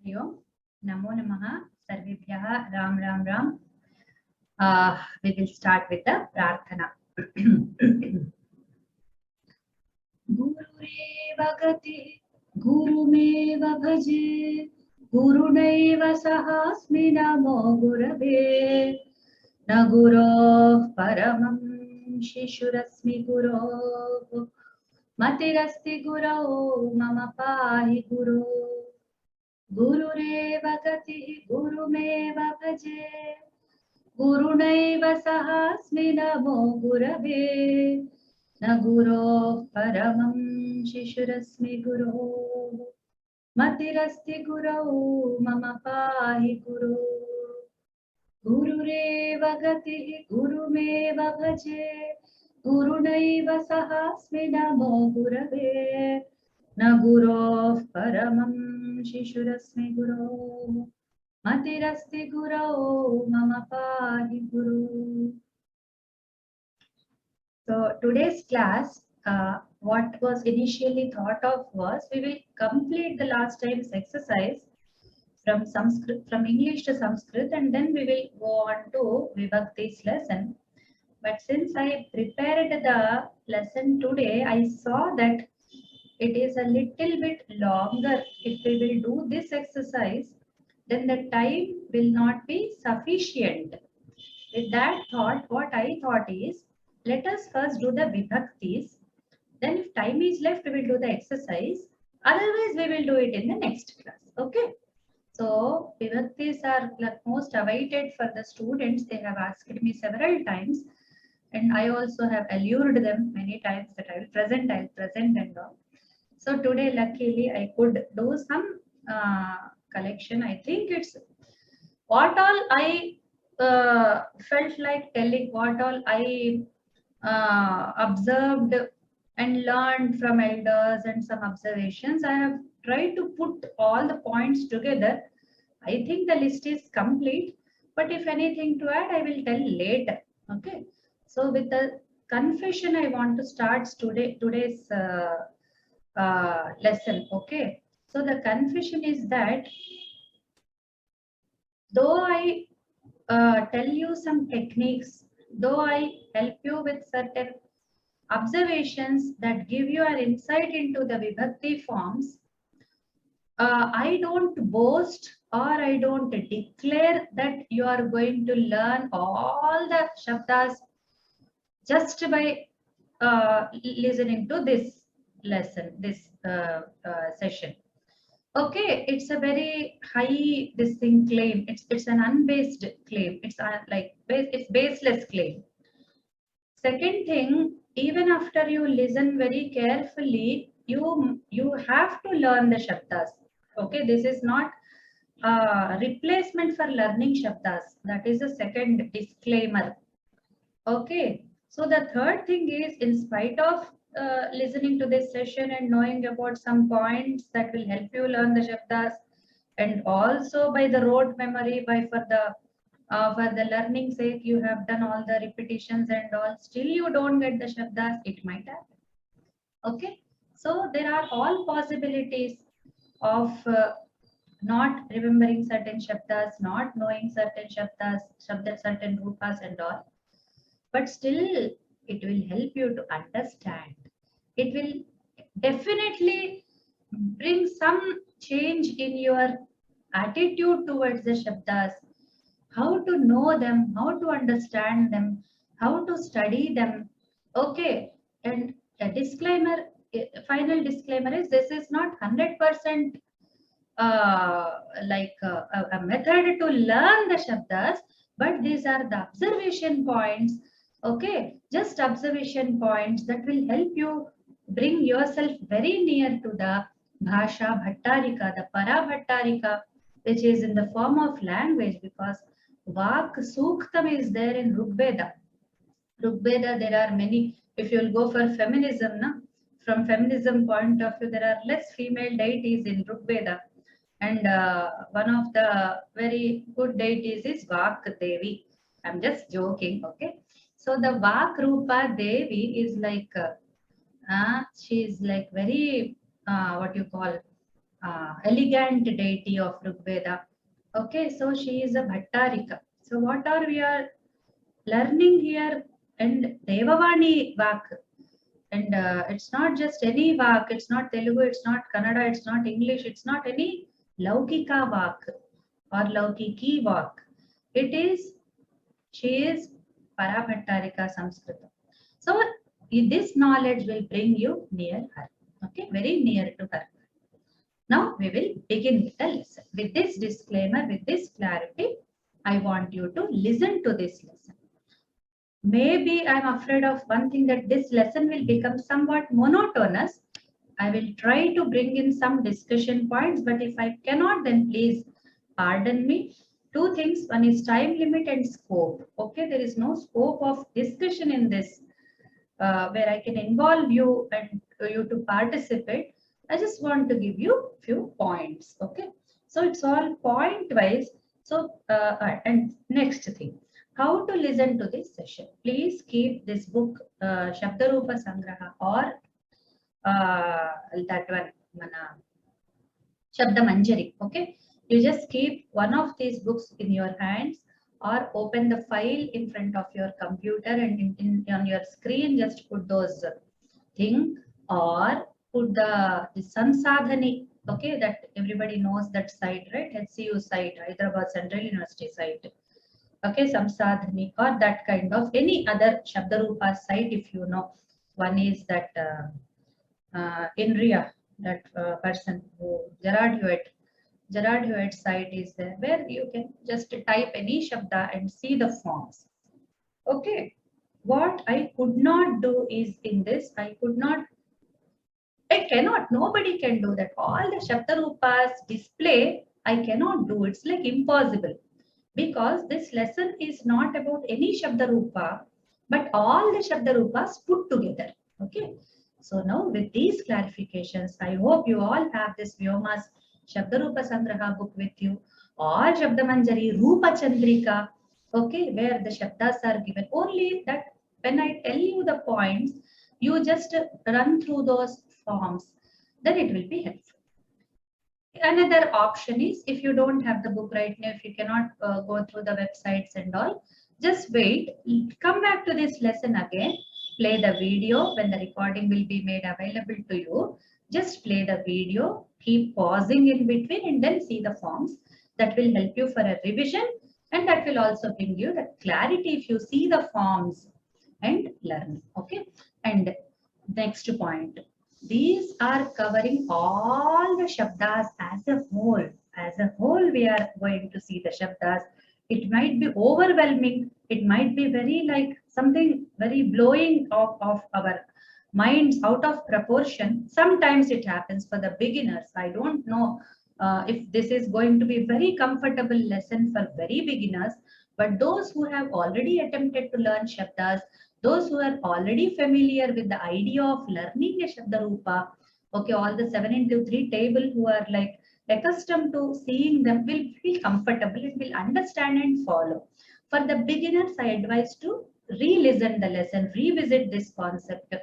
Hari Om. Namo Namaha. Sarvebhyaha. Ram Ram Ram. We will start with the Prarthana. Gurureva gati, Gurumeva bhaje, Gurunaiva sahasmi namo Gurave, na Gurov paramam shishurasmi Gurov, matirasti Gurau mama pahi Guru. Gurureva gati, Gurumeva bhaje, Gurunaiva sahasmi namo Gurave, na Gurov paramam shishurasmi Guru, matirasti Gurau mama pahi Guru. Gurureva gati, Gurumeva bhaje, Gurunaiva sahasmi namo Gurave, na Gurov paramam shishurasmi Guru, matirasti Gurau mama pahi Guru. So today's class, what was initially thought of was we will complete the last time's exercise from Sanskrit, from English to Sanskrit, and then we will go on to Vibhakti's lesson. But since I prepared the lesson today, I saw that it is a little bit longer. If we will do this exercise, then the time will not be sufficient. With that thought, what I thought is, let us first do the Vibhaktis. Then if time is left, we will do the exercise. Otherwise, we will do it in the next class. Okay. So Vibhaktis are like most awaited for the students. They have asked me several times. And I also have allured them many times that I will present and all. So today, luckily, I could do some collection. I think it's what all I felt like telling, what all I observed and learned from elders and some observations. I have tried to put all the points together. I think the list is complete, but if anything to add, I will tell later. Okay. So with the confession, I want to start today's lesson. Okay. So the confession is that though I tell you some techniques, though I help you with certain observations that give you an insight into the Vibhakti forms, I don't boast or I don't declare that you are going to learn all the Shabdas just by listening to this lesson, this session. Okay, it's a very high claim. It's an unbased claim. It's it's baseless claim. Second thing, even after you listen very carefully, you have to learn the Shabdas. Okay, this is not a replacement for learning Shabdas. That is the second disclaimer. Okay, so the third thing is, in spite of listening to this session and knowing about some points that will help you learn the Shabdas, and also by the rote memory, for the learning sake, you have done all the repetitions and all, still you don't get the Shabdas, it might happen. Okay, so there are all possibilities of not remembering certain Shabdas, not knowing certain Shabdas, certain rupas and all. But still, it will help you to understand. It will definitely bring some change in your attitude towards the Shabdas, how to know them, how to understand them, how to study them. Okay, and a disclaimer, final disclaimer is, this is not 100% like a method to learn the Shabdas, but these are the observation points. Okay, just observation points that will help you bring yourself very near to the Bhasha Bhattarika, the Para Bhattarika, which is in the form of language, because Vak Suktam is there in Rigveda. Rigveda, there are many. If you will go for feminism, from feminism point of view, there are less female deities in Rigveda. And one of the very good deities is Vak Devi. I'm just joking, okay? So the Vak Rupa Devi is like, she is like very, what you call, elegant deity of Rigveda. Okay, so she is a Bhattarika. So what are we are learning here? And Devavani Vak. And it's not just any Vak, it's not Telugu, it's not Kannada, it's not English, it's not any Laukika Vak or Laukiki Vak. It is, she is Parabhattarika Samskrita. So this knowledge will bring you near her. Okay, very near to her. Now we will begin with the lesson. With this disclaimer, with this clarity, I want you to listen to this lesson. Maybe I'm afraid of one thing, that this lesson will become somewhat monotonous. I will try to bring in some discussion points, but if I cannot, then please pardon me. Two things. One is time limit and scope. Okay, there is no scope of discussion in this where I can involve you and you to participate. I just want to give you few points. Okay, so it's all point wise. So and next thing, how to listen to this session. Please keep this book Shabdarupa Sangraha or that one mana Shabda Manjari. Okay, you just keep one of these books in your hands or open the file in front of your computer, and on your screen just put those thing, or put the Sansadhani. Okay, that everybody knows that site, right? HCU site, Hyderabad Central University site. Okay, Samsadhani or that kind of any other Shabdarupa site, if you know. One is that Inria, that person who Gerard Hewitt site is there, where you can just type any Shabda and see the forms. Okay, what I could not do is in this, I cannot, nobody can do that. All the Shabdarupas display, I cannot do. It's like impossible, because this lesson is not about any Shabdarupa, but all the Shabdarupas put together. Okay. So now with these clarifications, I hope you all have this Vyoma's Shabdarupa Sangraha book with you, or Shabdamanjari, Rupa Chandrika, okay, where the Shabdas are given. Only that when I tell you the points, you just run through those forms, then it will be helpful. Another option is, if you don't have the book right now, if you cannot go through the websites and all, just wait, come back to this lesson again, play the video when the recording will be made available to you. Just play the video, keep pausing in between, and then see the forms. That will help you for a revision, and that will also bring you the clarity if you see the forms and learn. Okay. And next point, these are covering all the Shabdas as a whole. As a whole, we are going to see the Shabdas. It might be overwhelming. It might be very like something very blowing of our minds out of proportion. Sometimes it happens for the beginners. I don't know if this is going to be very comfortable lesson for very beginners, but those who have already attempted to learn Shabdas, those who are already familiar with the idea of learning a Shabdarupa, okay, all the 7 into 3 table, who are like accustomed to seeing them, will feel comfortable and will understand and follow. For the beginners, I advise to re-listen the lesson, revisit this concept,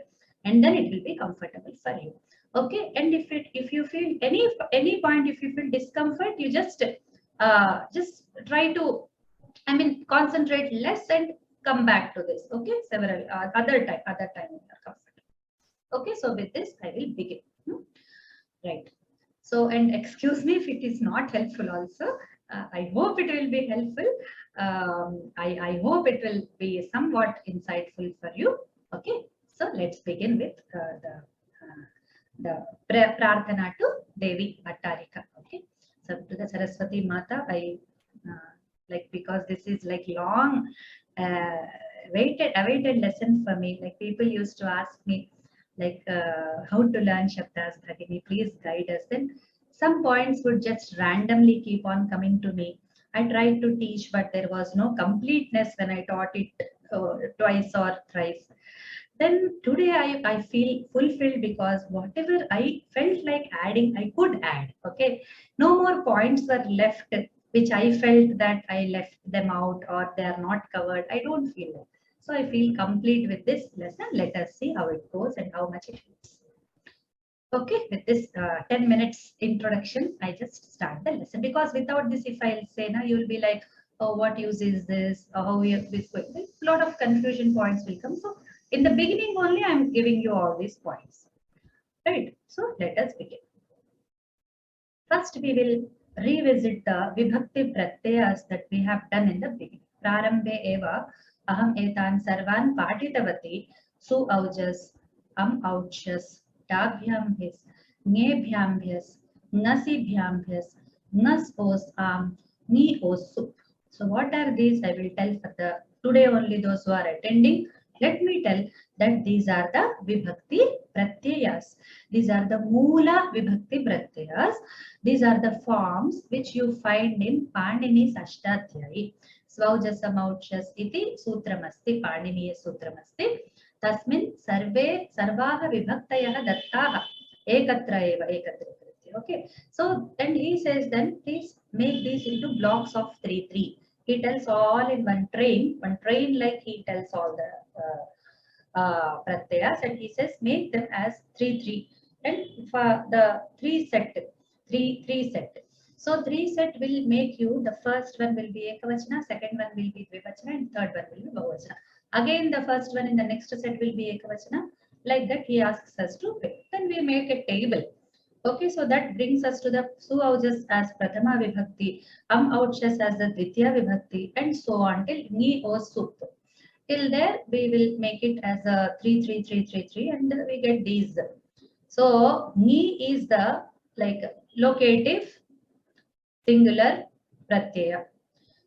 and then it will be comfortable for you. Okay, and if you feel any point, if you feel discomfort, you just try to, I mean, concentrate less and come back to this. Okay, several other time you are comfortable. Okay, so with this I will begin. Right. So, and excuse me if it is not helpful also. I hope it will be helpful. I hope it will be somewhat insightful for you. Okay, so let's begin with the prarthana to Devi Bhattarika. Okay, so to the Saraswati Mata, I like, because this is like long awaited lesson for me. Like, people used to ask me like how to learn Shabdas, Bhagini, please guide us. Then some points would just randomly keep on coming to me. I tried to teach, but there was no completeness when I taught it twice or thrice. Then today I feel fulfilled, because whatever I felt like adding, I could add. Okay, no more points were left which I felt that I left them out or they are not covered. I don't feel that. So I feel complete with this lesson. Let us see how it goes and how much it helps. Okay, with this 10 minutes introduction, I just start the lesson, because without this, if I'll say now, you'll be like, oh, what use is this? How we have this going? A lot of confusion points will come. So in the beginning only, I'm giving you all these points. Right. So let us begin. First, we will revisit the Vibhakti Pratyayas that we have done in the beginning. Prarambe eva aham etan sarvan patitavati su aujas am auchas dabhyam his ngebhyam his nasibhyam his nas os am ni os sup. So what are these? I will tell for the today only those who are attending. Let me tell that these are the Vibhakti Pratyayas. These are the Moola Vibhakti Pratyayas. These are the forms which you find in Panini's Ashtadhyayi. Svaujasamauchas iti sutramasti, Paniniya sutramasti. Tasmin sarvaha vibhaktayah dattaha ekatra eva ekatra kritya. Okay. So then he says, then please make these into blocks of 3 3. He tells all in one train like he tells all the pratyayas, and he says make them as 3 3. And for the 3 set. So 3 set will make you, the first one will be ekavachana, second one will be dvivachana, and third one will be bahuvachana. Again, the first one in the next set will be ekavachana. Like that, he asks us to pick. Then we make a table. Okay, so that brings us to the su aujas as prathama vibhakti, am auchas as the dvitiya vibhakti, and so on till ni o sup. Till there, we will make it as a 3 3 3 3 3, and we get these. So ni is the like locative singular pratyaya.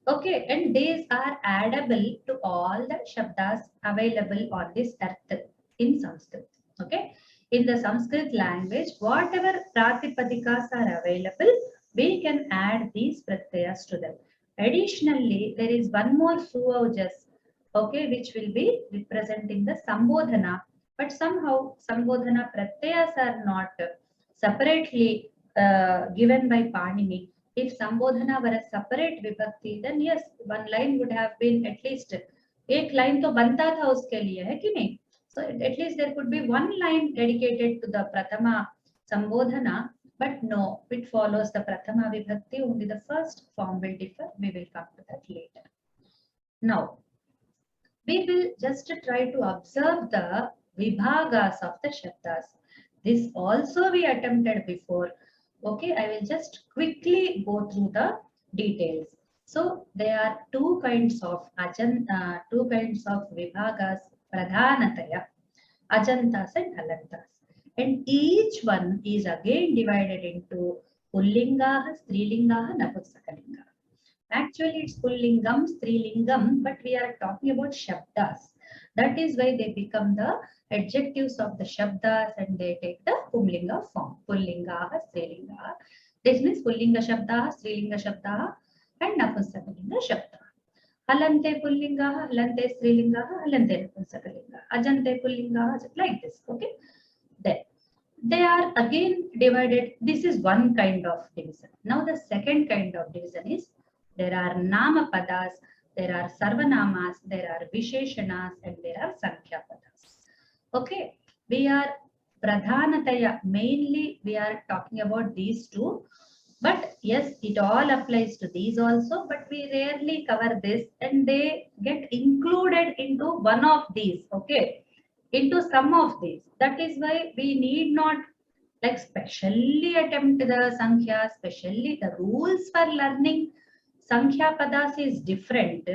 Okay, and these are addable to all the shabdas available on this earth in Sanskrit. Okay, in the Sanskrit language, whatever pratipadikas are available, we can add these pratyayas to them. Additionally, there is one more suaujas, okay, which will be representing the sambodhana, but somehow sambodhana pratyayas are not separately given by Panini. If Sambodhana were a separate vibhakti, then yes, one line would have been at least एक line तो बनता था उसके लिए, है कि नहीं? So at least there could be one line dedicated to the Prathama Sambodhana, but no, it follows the Prathama vibhakti. Only the first form will differ. We will come to that later. Now, we will just try to observe the vibhagas of the shabdas. This also we attempted before. Okay, I will just quickly go through the details. So there are two kinds of vibhagas, pradhanataya, ajantas and halantas. And each one is again divided into pullingaha, strilingaha, napunsakalingaha. Actually, it's pullingam, strilingam, but we are talking about shabdas. That is why they become the adjectives of the shabdas and they take the pumlinga form. Pullingaha, strilingaha. This means pullinga shabdaha, strilinga shabdaha, and napunsakalinga shabdaha. Halante pullingaha, halante strilingaha, halante napunsakalingaha. Ajante pullingaha, like this. Okay. Then they are again divided. This is one kind of division. Now the second kind of division is there are namapadas, there are sarvanamas, there are visheshanas, and there are sankhyapadas. Okay, we are pradhanataya, mainly we are talking about these two. But yes, it all applies to these also, but we rarely cover this and they get included into one of these, okay, into some of these. That is why we need not like specially attempt the Sankhya, especially the rules for learning Sankhya Padas is different.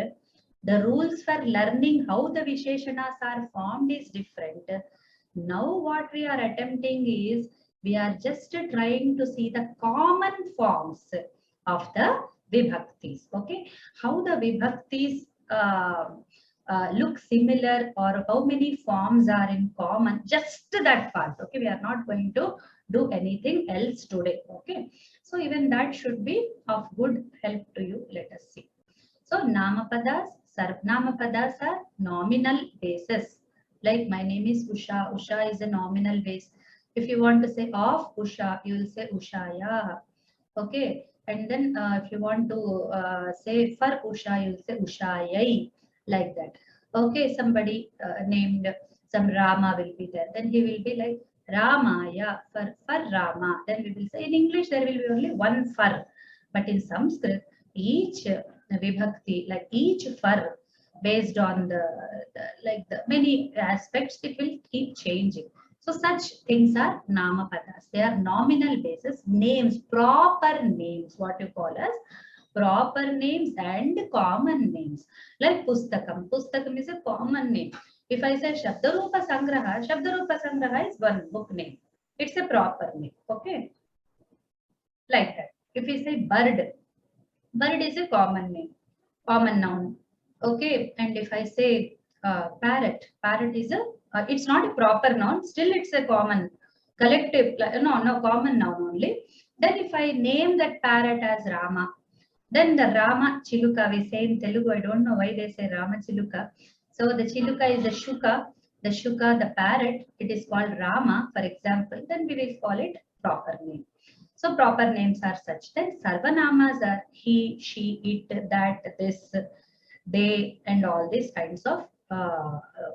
The rules for learning how the Visheshanas are formed is different. Now what we are attempting is, we are just trying to see the common forms of the Vibhaktis. Okay, how the Vibhaktis look similar or how many forms are in common, just that part. Okay, we are not going to do anything else today. Okay, so even that should be of good help to you. Let us see. So namapadas, sarvnamapadas are nominal bases. Like my name is Usha. Usha is a nominal base. If you want to say of Usha, you will say Ushaya. Okay, and then if you want to say for Usha, you will say Ushayai, like that. Okay, somebody named some Rama will be there. Then he will be like Ramaya, for Rama. Then we will say in English there will be only one for. But in Sanskrit, each vibhakti, like each for, based on the many aspects, it will keep changing. So such things are namapadas. They are nominal basis names, proper names, what you call as proper names and common names. Like Pustakam. Pustakam is a common name. If I say Shabdarupa Sangraha is one book name. It's a proper name. Okay. Like that. If we say bird is a common name, common noun. Okay. And if I say parrot is it's not a proper noun. Still, it's a common collective. No, common noun only. Then if I name that parrot as Rama, then the Rama Chiluka, we say in Telugu, I don't know why they say Rama Chiluka. So the Chiluka is the Shuka, the parrot, it is called Rama, for example, then we will call it proper name. So proper names are such. Then Sarvanamas are he, she, it, that, this, they, and all these kinds of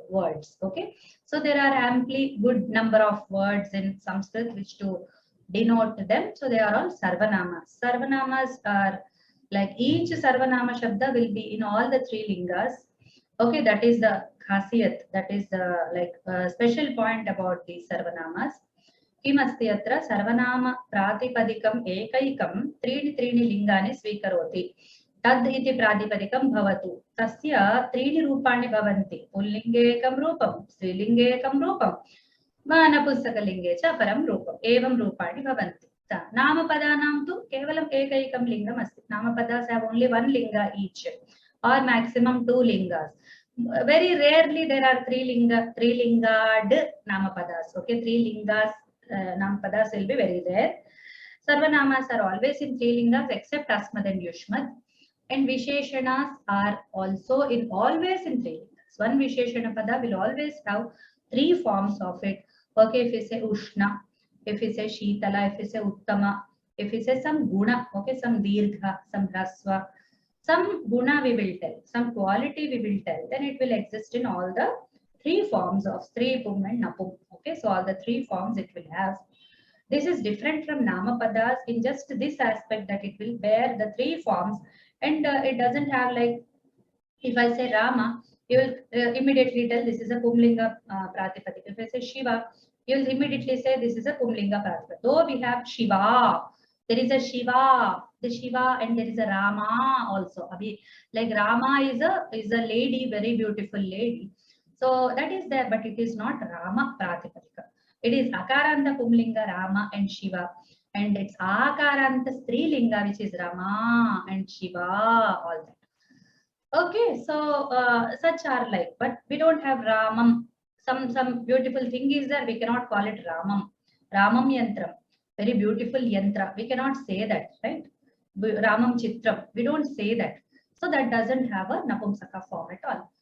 words. Okay. So there are amply good number of words in Sanskrit which to denote them. So they are all Sarvanamas. Sarvanamas are like each Sarvanama Shabda will be in all the three lingas. Okay, that is the khasiyat, that is the special point about these Sarvanamas. Kimasti atra Sarvanama Pratipadikam Ekaikam Trini Lingani Svikaroti. Tad iti Pratipadikam Bhavatu. Tasya Trini Rupani Bhavanti. Pullinge ekam rupam, Strilinge ekam rupam, Manapustakalinge cha param rupam. Evam Rupani Bhavanti. Namapadanam tu kevalam ekaikam lingam asti. Namapadas have only one linga each or maximum two lingas. Very rarely there are three lingad namapadas. Okay, three lingas namapadas will be very rare. Sarvanamas are always in three lingas except Asmad and Yushmad. And Visheshanas are also always in three lingas. One Visheshana pada will always have three forms of it. Okay, if we say Ushna, if we say Shitala, if we say Uttama, if we say some guna, okay, some dirgha, some rasva, some guna we will tell, some quality we will tell, then it will exist in all the three forms of Stri, Pum and Napum. Okay, so all the three forms it will have. This is different from Namapadas in just this aspect that it will bear the three forms and it doesn't have like, if I say Rama, you will immediately tell this is a Pumlinga Pratipadik. If I say Shiva, you will immediately say this is a Pumlinga Pratipadik. Though we have Shiva, there is a Shiva, the Shiva, and there is a Rama also. Like Rama is a lady, very beautiful lady. So that is there, but it is not Rama Pratipadika. It is Akaranta Pumlinga Rama and Shiva. And it's Akaranta Strilinga, which is Rama and Shiva, all that. Okay, so such are like, but we don't have Ramam. Some beautiful thing is that we cannot call it Ramam. Ramam Yantram, very beautiful Yantra. We cannot say that, right? Ramam Chitram, we don't say that. So that doesn't have a Napumsaka form at all.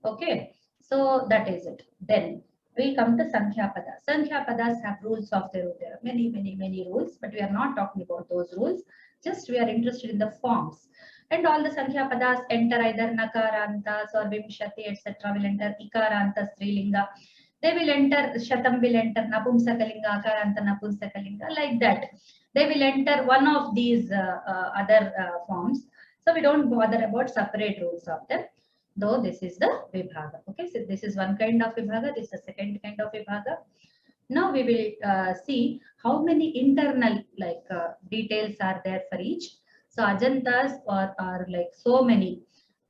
Okay, so that is it. Then we come to Sankhya Padas. Sankhya Padas have rules of their own. There are many rules, but we are not talking about those rules. Just we are interested in the forms. And all the Sankhya Padas enter either Nakarantas or Vimshati, etc. will enter Ikarantas, Strilinga. They will enter, Shatam will enter Napumsakalinga, Akaranta Napumsakalinga, like that. They will enter one of these other forms. So we don't bother about separate rules of them. Though this is the Vibhaga. Okay, so this is one kind of Vibhaga, this is the second kind of Vibhaga. Now we will see how many internal details are there for each. So Ajantas are like so many.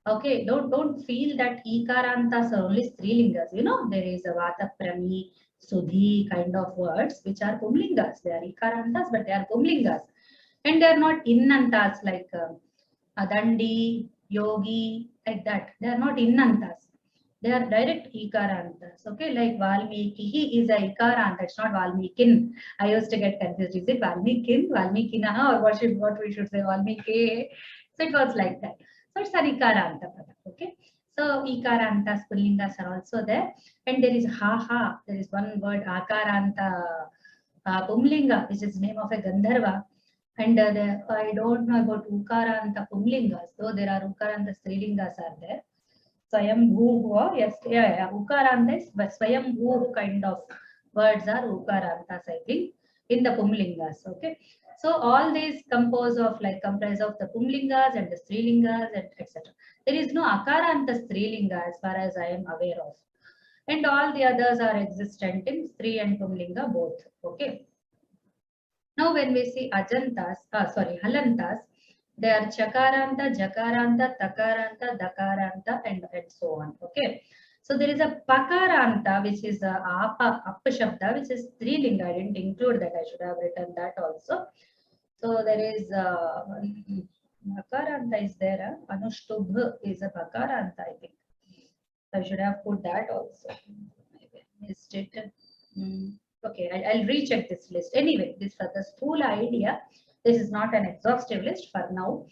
Okay, don't feel that Ikarantas are only Strilingas. You know, there is a Vata Prami, Sudhi kind of words which are Pumlingas. They are Ikarantas, but they are Pumlingas. And they are not Innantas like Adandi, Yogi, like that. They are not Innantas. They are direct Ikarantas. Okay, like Valmiki, he is a Ikaranta. It's not Valmikin. I used to get confused. Is it Valmikin, Valmikina, or what we should say, Valmiki? So it was like that. So it's an Ikaranta. Okay. So Ikarantas, Pullingas are also there. And there is Ha. There is one word, Akaranta Pumlinga, which is the name of a Gandharva. And I don't know about Ukaranta Pumlingas, though there are Ukaranta Strilingas are there. Swayambhu, yes, yeah, Ukaranta is Swayambhu kind of words are ukarantas, I think, in the pumlingas. Okay, so all these comprise of the pumlingas and the strilingas and etc. There is no akaranta strilinga as far as I am aware of, and all the others are existent in stri and pumlinga both. Okay. Now, when we see halantas, they are chakaranta, jakaranta, takaranta, dakaranta, and so on. Okay. So there is a pakaranta, which is a apa shabda, which is strilinga. I didn't include that. I should have written that also. So there is pakaranta is there. Anushtubh is a pakaranta, I think. I should have put that also. I missed it. Okay, I'll recheck this list. Anyway, this for the full idea. This is not an exhaustive list for now.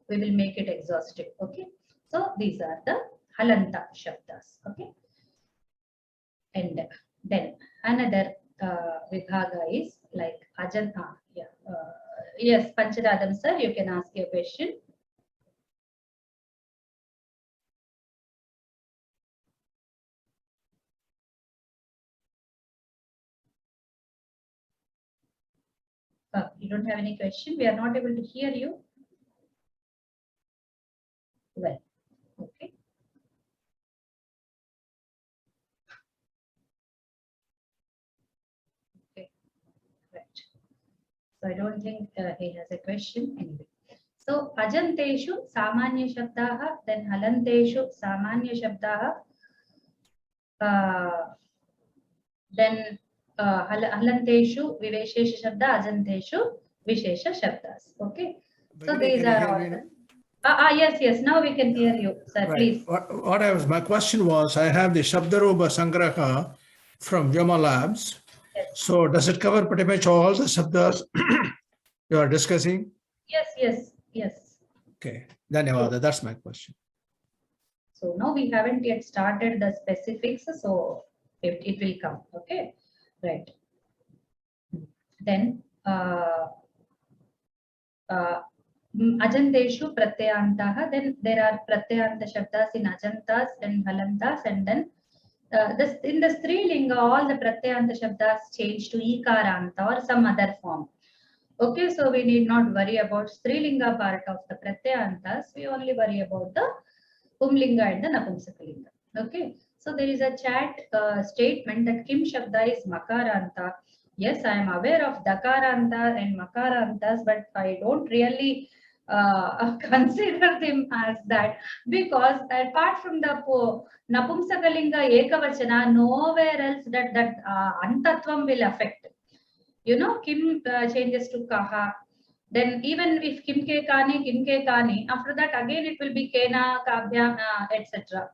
We will make it exhaustive. Okay. So these are the halanta shabdas. Okay. And then another vibhaga is like ajanta. Yeah. Yes, Panchadadam sir, you can ask your question. You don't have any question? We are not able to hear you. Well, okay. Okay, right. So I don't think he has a question anyway. So ajanteshu samanya shabdaha, then halanteshu samanya shabdaha, then halanteshu viveshesha shabda, ajanteshu vishesha shabdas. Okay. So these are all. Yes. Now we can hear you, sir. Right. Please. My question was, I have the Shabdarupa Sangraha from Vyoma Labs. Yes. So does it cover pretty much all the shabdas you are discussing? Yes. Okay. Dhanyawada. That's my question. So now we haven't yet started the specifics, so it will come. Okay. Right. Then ajanteshu pratyayantaha, then there are pratyayanta shabdas in ajantas and halantas, and then in the strilinga all the pratyayanta shabdas change to ikaranta or some other form. Okay, so we need not worry about strilinga part of the pratyayantas. We only worry about the pumlinga and the napumsakalinga. Okay, so there is a chat statement that Kim Shabda is makaranta. Yes, I am aware of dakaranta and makarantas, but I don't really consider them as that, because apart from the napumsakalinga ekavachana, nowhere else that antatvam will affect. You know, Kim changes to kaha. Then even if kim ke kani, after that again it will be kena, kabhya, etc.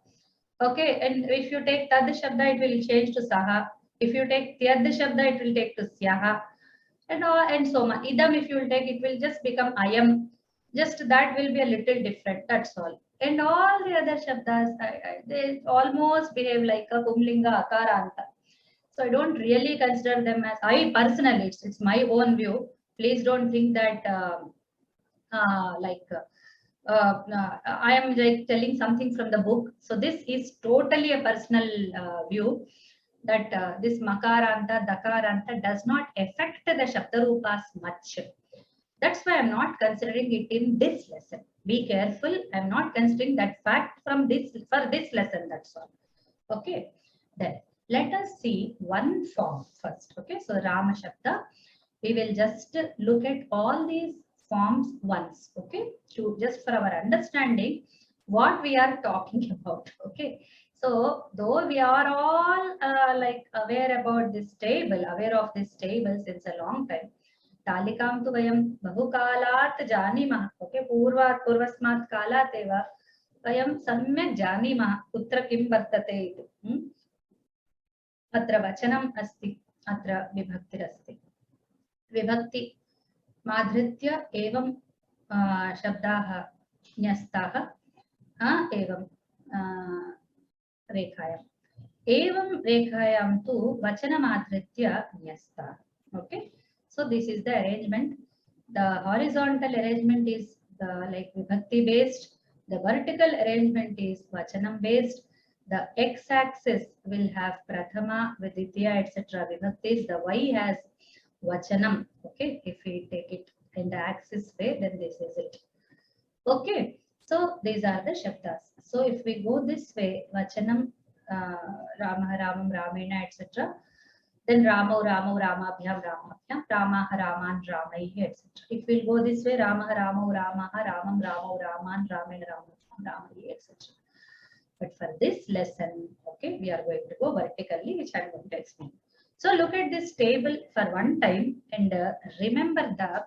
Okay, and if you take tad shabda, it will change to saha. If you take tyad shabda, it will take to syaha, and so on. Idam, if you will take, it will just become ayam. Just that will be a little different. That's all. And all the other shabdas, they almost behave like a pumlinga akaranta. So I don't really consider them as, I personally, it's my own view. Please don't think that I am like telling something from the book. So this is totally a personal view, that this makaranta, dakaranta does not affect the shabdarupas much. That's why I'm not considering it in this lesson. Be careful. I'm not considering that fact for this lesson. That's all. Okay. Then let us see one form first. Okay. So Rama Shabda. We will just look at all these forms once. Okay. To just for our understanding what we are talking about. Okay. So though we are all aware about this table, aware of this table since a long time. तालिकां तु वयं बहुकालात् जानीमः. Okay, पूर्वस्मात् कालात् एव वयं सम्यक् जानीमः कुत्र किं वर्तते इति. अत्र वचनम् अस्ति, अत्र विभक्तिरस्ति. विभक्ति माधृत्य एवं शब्दाः न्यस्ताः एवं रेखायाम्. एवं रेखायां तु वचनमाधृत्य न्यस्ताः. Okay. So this is the arrangement. The horizontal arrangement is like vibhakti based. The vertical arrangement is vachanam based. The x-axis will have prathama, viditya, etc. vibhaktis. The y has vachanam. Okay, if we take it in the axis way, then this is it. Okay, so these are the shabdas. So if we go this way, vachanam, Rama, Ramam, Ramena, etc. Then Ramo, Ramo, Ramabhyam, Ramabhyam, Ramaha, Raman, Ramaihi, etc. If we'll go this way, Ramaha, Ramo, Ramaha, Ramam, Ramo, Raman, Ramen, Ramabhyam, Ramaihi, etc. But for this lesson, okay, we are going to go vertically, which I am going to explain. So look at this table for one time and remember the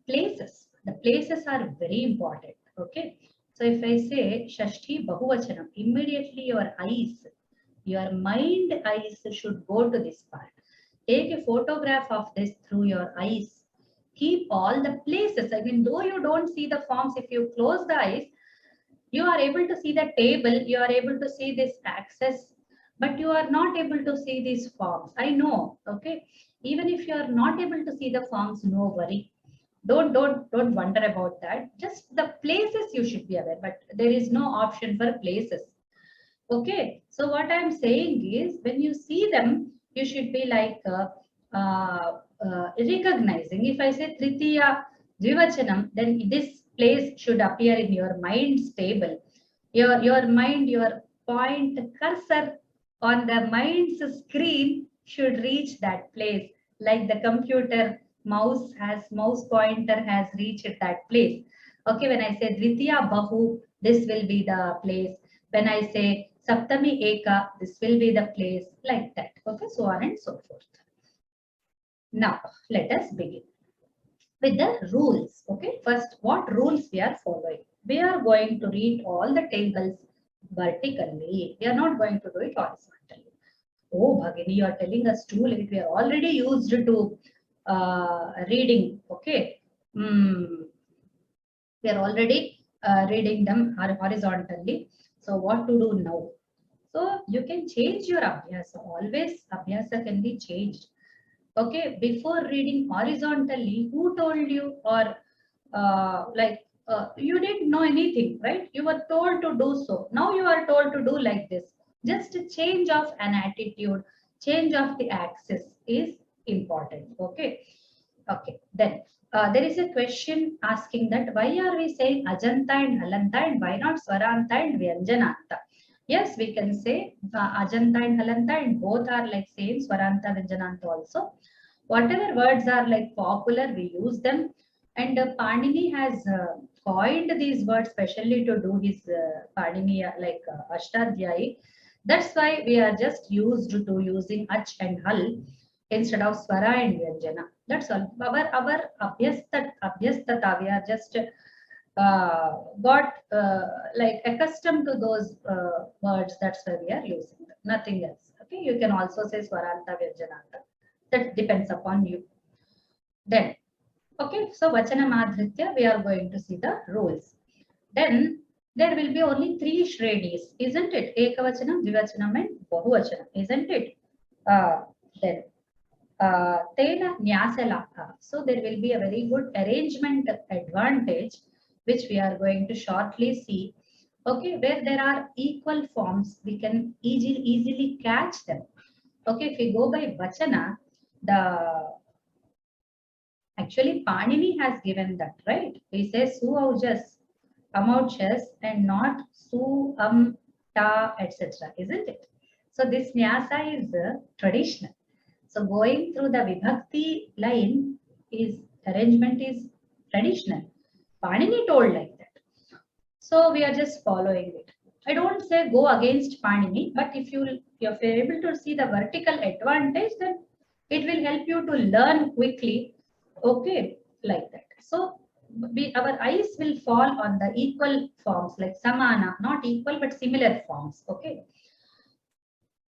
places. The places are very important. Okay. So if I say Shashti Bahuvachanam, immediately your mind eyes should go to this part. Take a photograph of this through your eyes. Keep all the places. I mean, though you don't see the forms, if you close the eyes, you are able to see the table, you are able to see this axis, but you are not able to see these forms. I know, okay. Even if you are not able to see the forms, no worry. Don't wonder about that. Just the places you should be aware, but there is no option for places. Okay, so what I'm saying is when you see them, you should be like recognizing. If I say Tritiya Dvivachanam, then this place should appear in your mind's table. Your mind, your point cursor on the mind's screen should reach that place, like the computer mouse pointer has reached that place. Okay, when I say Dvitiya Bahu, this will be the place. When I say Saptami Eka, this will be the place, like that. Okay, so on and so forth. Now, let us begin with the rules. Okay, first, what rules we are following? We are going to read all the tables vertically. We are not going to do it horizontally. Oh, Bhagini, you are telling us too late. We are already used to reading. Okay. We are already reading them horizontally. So what to do now? So you can change your abhyasa. Always abhyasa can be changed. Okay, before reading horizontally, who told you, or you didn't know anything, right? You were told to do so. Now you are told to do like this. Just a change of an attitude, change of the axis is important. Okay. Okay. Then there is a question asking that why are we saying Ajanta and Halanta and why not Swaranta and Vyanjananta? Yes, we can say Ajanta and Halanta and both are like same, Swaranta, Vyanjananta also. Whatever words are like popular, we use them. And Panini has coined these words specially to do his Panini Ashtadhyayi. That's why we are just used to using Ach and Hal instead of Swara and Vyanjana. That's all. Our abhyastata, we are just got like accustomed to those words. That's why we are using them. Nothing else. Okay, you can also say Swaranta, Vyanjananta. That depends upon you. Then, okay, so Vachana Madhritya, we are going to see the rules. Then there will be only 3 shredis, isn't it? Ekavachanam, Dvivachanam and Bahuvachanam, isn't it? Then Tena Nyasalaka. So there will be a very good arrangement advantage, which we are going to shortly see. Okay, where there are equal forms, we can easily catch them. Okay, if we go by Vachana, actually Panini has given that, right? He says su aujas, amauchas, and not su ta, etc. Isn't it? So this nyasa is traditional. So going through the vibhakti line is arrangement is traditional. Panini told like that. So we are just following it. I don't say go against Panini, but if you're able to see the vertical advantage, then it will help you to learn quickly. Okay, like that. So our eyes will fall on the equal forms like samana, not equal but similar forms. Okay.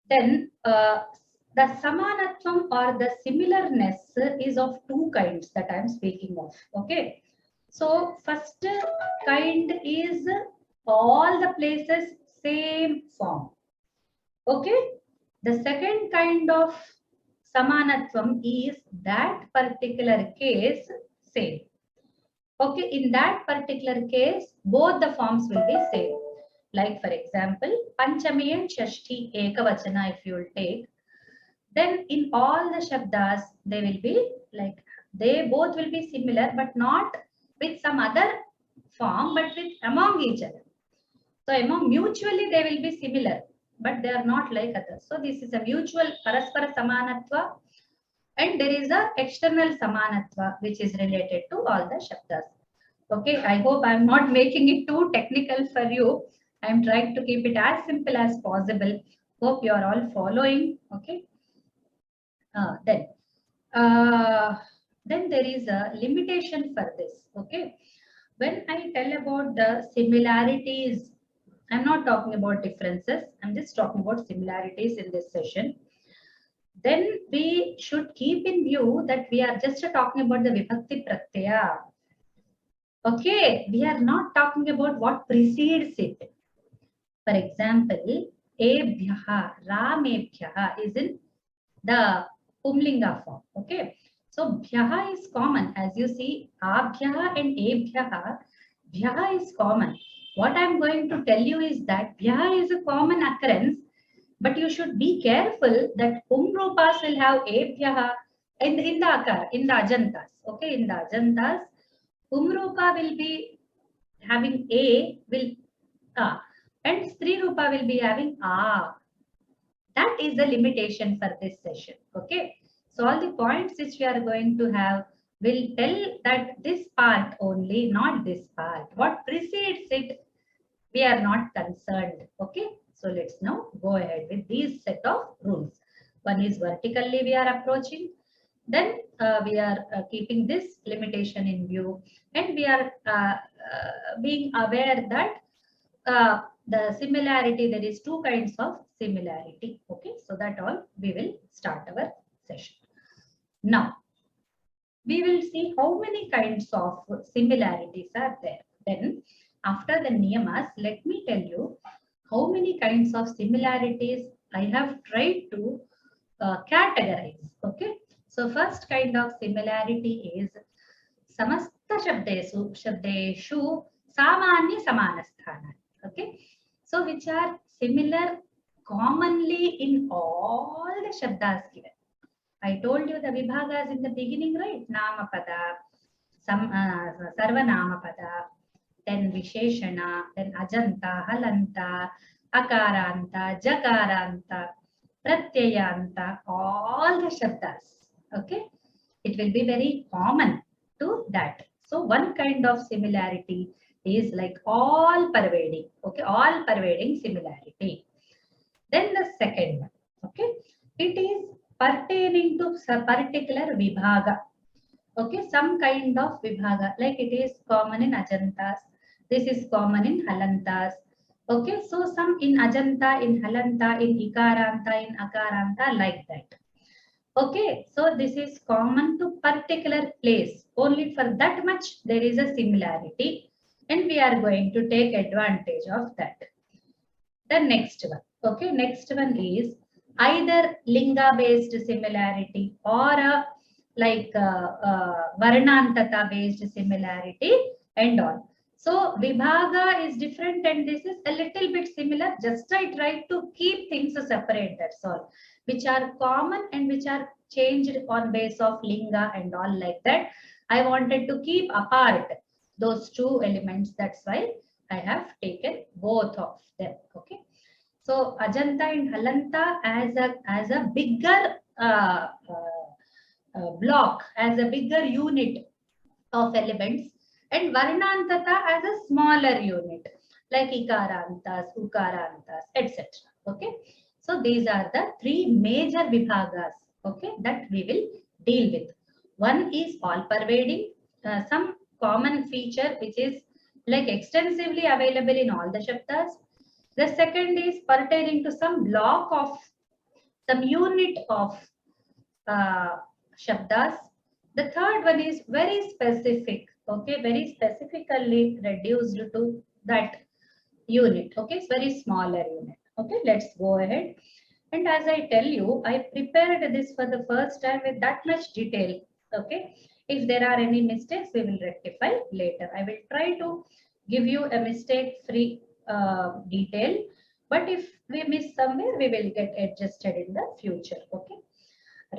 Then the samanatvam or the similarness is of 2 kinds that I am speaking of. Okay. So first kind is all the places same form. Okay. The second kind of samanatvam is that particular case same. Okay, in that particular case, both the forms will be same. Like for example, Panchami and Shashti Ekavachana if you will take, then in all the Shabdas, they will be like, they both will be similar, but not with some other form, but with among each other. So among mutually they will be similar, but they are not like others. So this is a mutual Paraspara Samanatva, and there is a external Samanatva which is related to all the Shabdas. Okay, I hope I'm not making it too technical for you. I'm trying to keep it as simple as possible. Hope you are all following. Okay. Uh, then, then there is a limitation for this. Okay. When I tell about the similarities, I'm not talking about differences. I'm just talking about similarities in this session. Then we should keep in view that we are just talking about the Vibhakti Pratyaya. Okay, we are not talking about what precedes it. For example, Ebhyaha, Ramebhyaha is in the Pumlinga form. Okay, so Bhyaha is common. As you see, Abhyaha and Ebhyaha, Bhyaha is common. What I'm going to tell you is that Bhyaha is a common occurrence, but you should be careful that Rupas will have Ebhyaha in the Akara, in the Ajantas. Okay, in the Ajantas, Rupa will be having A, will and Sri Rupa will be having A. That is the limitation for this session. Okay. So all the points which we are going to have will tell that this part only, not this part. What precedes it, we are not concerned. Okay. So let's now go ahead with these set of rules. One is vertically we are approaching. Then we are keeping this limitation in view, and we are being aware that the similarity, there is two kinds of similarity. Okay, so that all we will start our session. Now, we will see how many kinds of similarities are there. Then, after the niyamas, let me tell you how many kinds of similarities I have tried to categorize. Okay. So first kind of similarity is samasta shabdeshu samanya samanasthana. Okay. So which are similar commonly in all the shabdas given. I told you the vibhagas in the beginning, right? Namapada, sarvanamapada, then visheshana, then ajanta, halanta, akaranta, jakaranta, pratyayanta, all the shabdas. Okay, it will be very common to that. So one kind of similarity is like all pervading. Okay, all pervading similarity. Then the second one. Okay, it is pertaining to a particular vibhaga. Okay, some kind of vibhaga, like it is common in ajantas. This is common in halantas. Okay, so some in ajanta, in halanta, in ikaranta, in akaranta, like that. Okay, so this is common to particular place. Only for that much there is a similarity, and we are going to take advantage of that. The next one. Okay, next one is either linga based similarity or a varnantata based similarity and all. So vibhaga is different and this is a little bit similar. Just I try to keep things separate, that's all. Which are common and which are changed on base of linga and all like that. I wanted to keep apart those two elements. That's why I have taken both of them. Okay. So Ajanta and Halanta as a bigger block, as a bigger unit of elements, and Varnantata as a smaller unit like Ikarantas, Ukarantas, etc. Okay. So these are the three major vibhagas. Okay, that we will deal with. One is all pervading, some common feature which is like extensively available in all the shabdas. The second is pertaining to some block of some unit of shabdas. The third one is very specific, okay, very specifically reduced to that unit. Okay, it's very smaller unit. Okay, let's go ahead. And as I tell you, I prepared this for the first time with that much detail. Okay, if there are any mistakes, we will rectify later. I will try to give you a mistake-free detail. But if we miss somewhere, we will get adjusted in the future. Okay.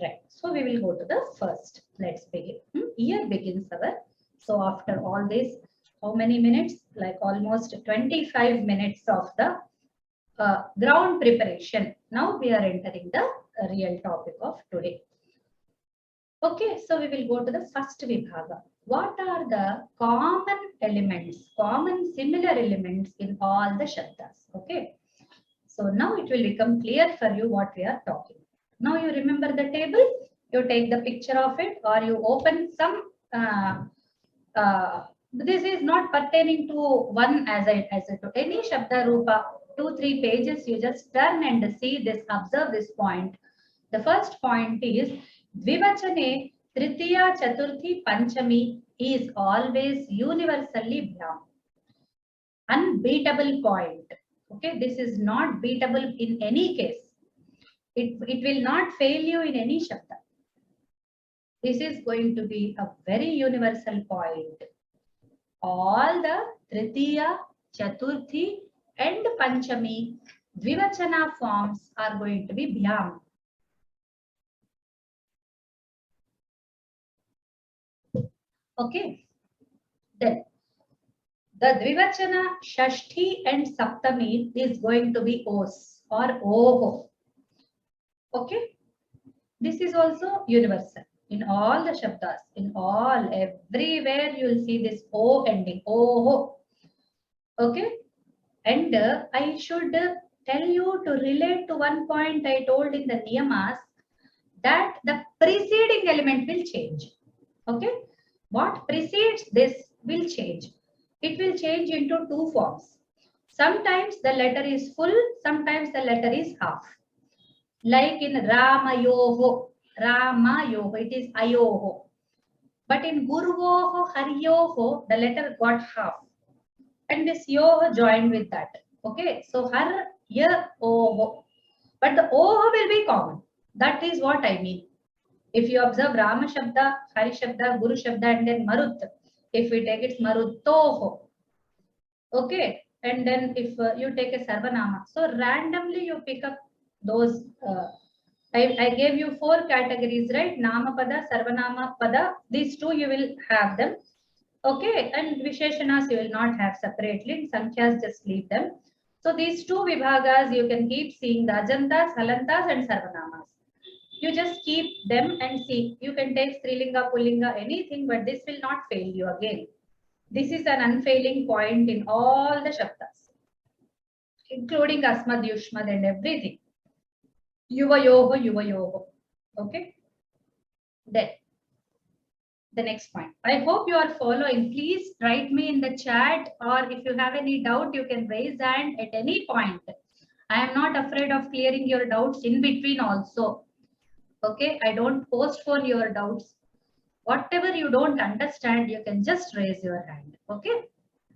Right. So we will go to the first. Let's begin. Here begins our. So after all this, how many minutes? Like almost 25 minutes of the ground preparation. Now we are entering the real topic of today. Okay, so we will go to the first vibhaga. What are the common elements, common similar elements in all the shabdas? Okay, so now it will become clear for you what we are talking. Now you remember the table, you take the picture of it, or you open some. This is not pertaining to one as I to any shabda rupa. 2-3 pages, you just turn and see this, observe this point. The first point is Dvivachane, Tritiya, Chaturthi, Panchami is always universally bhyam. Unbeatable point. Okay, this is not beatable in any case. It will not fail you in any shabda. This is going to be a very universal point. All the Tritiya, Chaturthi and Panchami Dvivachana forms are going to be bhyam. Okay. Then the Dvivachana Shashti and Saptami is going to be Os or Oho. Okay. This is also universal. In all the shabdas, in all, everywhere you will see this O ending, Oho. Okay. And I should tell you to relate to one point I told in the niyamas, that the preceding element will change. Okay. What precedes this will change. It will change into two forms. Sometimes the letter is full, sometimes the letter is half. Like in Ramayoho, it is Ayoho. But in Guruvoho, Haryoho, the letter got half. And this Yoho joined with that. Okay, so Har, Ya, Oho. But the Oho will be common. That is what I mean. If you observe Rama Shabda, Hari Shabda, Guru Shabda, and then Marut, if we take it Maruttoho. Okay, and then if you take a Sarvanama, so randomly you pick up those. I gave you 4 categories, right? Nama Pada, Sarvanama Pada. These 2 you will have them. Okay, and Visheshanas you will not have separately. Sankhyas just leave them. So these 2 vibhagas you can keep seeing, the Ajantas, Halantas and Sarvanamas. You just keep them and see. You can take Strilinga, Pullinga, anything, but this will not fail you again. This is an unfailing point in all the shabdas, including Asmad, Yushmad and everything. Yuvayoho, Yuvayoho. Okay. Then the next point. I hope you are following. Please write me in the chat, or if you have any doubt, you can raise hand at any point. I am not afraid of clearing your doubts in between also. Okay, I don't postpone your doubts. Whatever you don't understand, you can just raise your hand. Okay,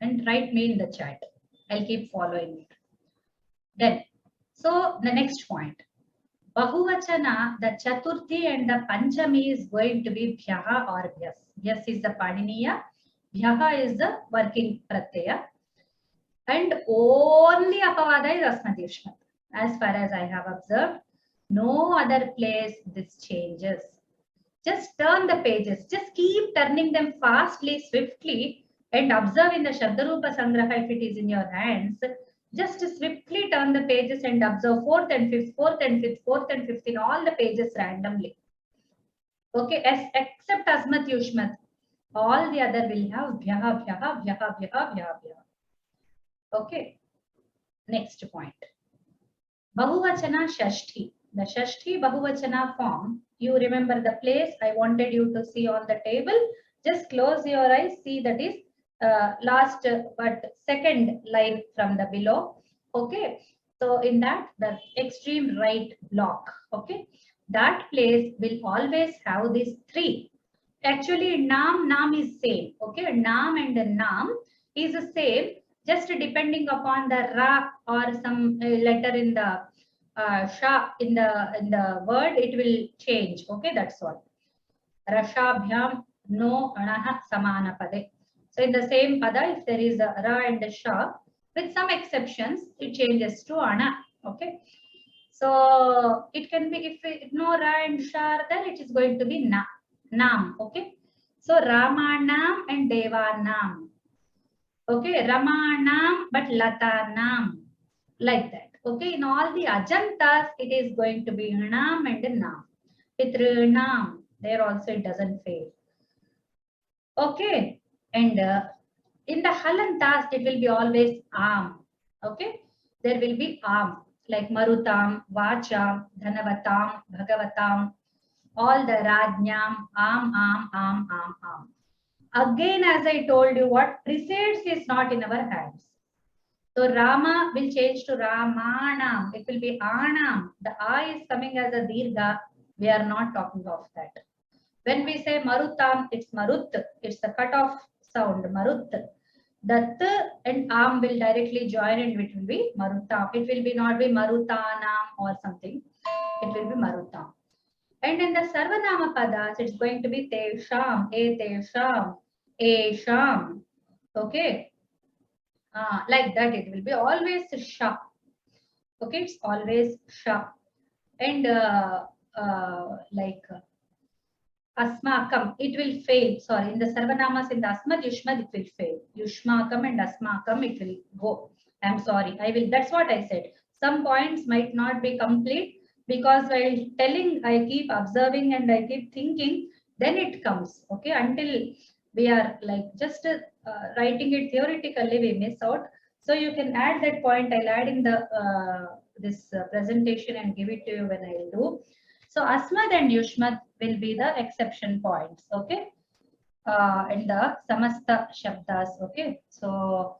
and write me in the chat. I'll keep following it. Then, so the next point. Bahuvachana, the Chaturthi and the Panchami is going to be Bhyaha or Bhyas. Bhyas is the Paniniya, Bhyaha is the working Pratyaya. And only Apavada is Asmadishmat. As far as I have observed, no other place this changes. Just turn the pages. Just keep turning them fastly, swiftly, and observe in the Shabdarupa Sangraha if it is in your hands. Just swiftly turn the pages and observe 4th and 5th, 4th and 5th, 4th and 5th in all the pages randomly. Okay, except Asmat Yushmat. All the other will have Bhyaha, Bhyaha, Bhyaha, Bhyaha, Bhyaha, Bhyaha. Okay, next point. Bahuvachana Shashti. The Shashti Bahuvachana form, you remember the place I wanted you to see on the table. Just close your eyes, see that is last but second line from the below. Okay, so in that, the extreme right block. Okay, that place will always have these 3. Actually, Nam is same. Okay, Nam and the Nam is the same, just depending upon the Ra or some letter in the Sha in the word, it will change. Okay, that's all. Rashabhyam no anaha samana pade. So in the same pada, if there is a Ra and a Sha, With some exceptions, it changes to ana. Okay. So it can be, if it, no ra and sha are there, it is going to be na, nam. Okay. So Ramanam and Devanam. Okay, Ramanam but Latanam. Like that. Okay, in all the ajantas, it is going to be nam and nam. Pitrinam, there also it doesn't fail. Okay, and in the halantas, it will be always am. Okay, there will be am, like Marutam, Vacham, Dhanavatam, Bhagavatam, all the Rajnyam, am. Again, as I told you, what precedes is not in our hands. So Rama will change to Ramanam. It will be Anam. The A is coming as a Dirgha. We are not talking of that. When we say Marutam, it's Marut. It's the cut-off sound, Marut. The T and Am will directly join and it will be Marutam. It will be not be Marutanam or something. It will be Marutam. And in the Sarvanama Padas, it's going to be Tesham, Etesham, Esham. Okay. Like that, it will be always Sha. Okay, it's always Sha. And like Asmakam, it will fail. Sorry, in the Sarvanamas, in the Asmad Yushmad, it will fail. Yushmakam and Asmakam, it will go. I'm sorry. I will. That's what I said. Some points might not be complete because while telling, I keep observing and I keep thinking, then it comes. Okay, until we are like just writing it theoretically, we miss out. So you can add that point. I'll add in the this presentation and give it to you when I will do. So Asmad and Yushmad will be the exception points, okay? In the Samasta Shabdas, okay? So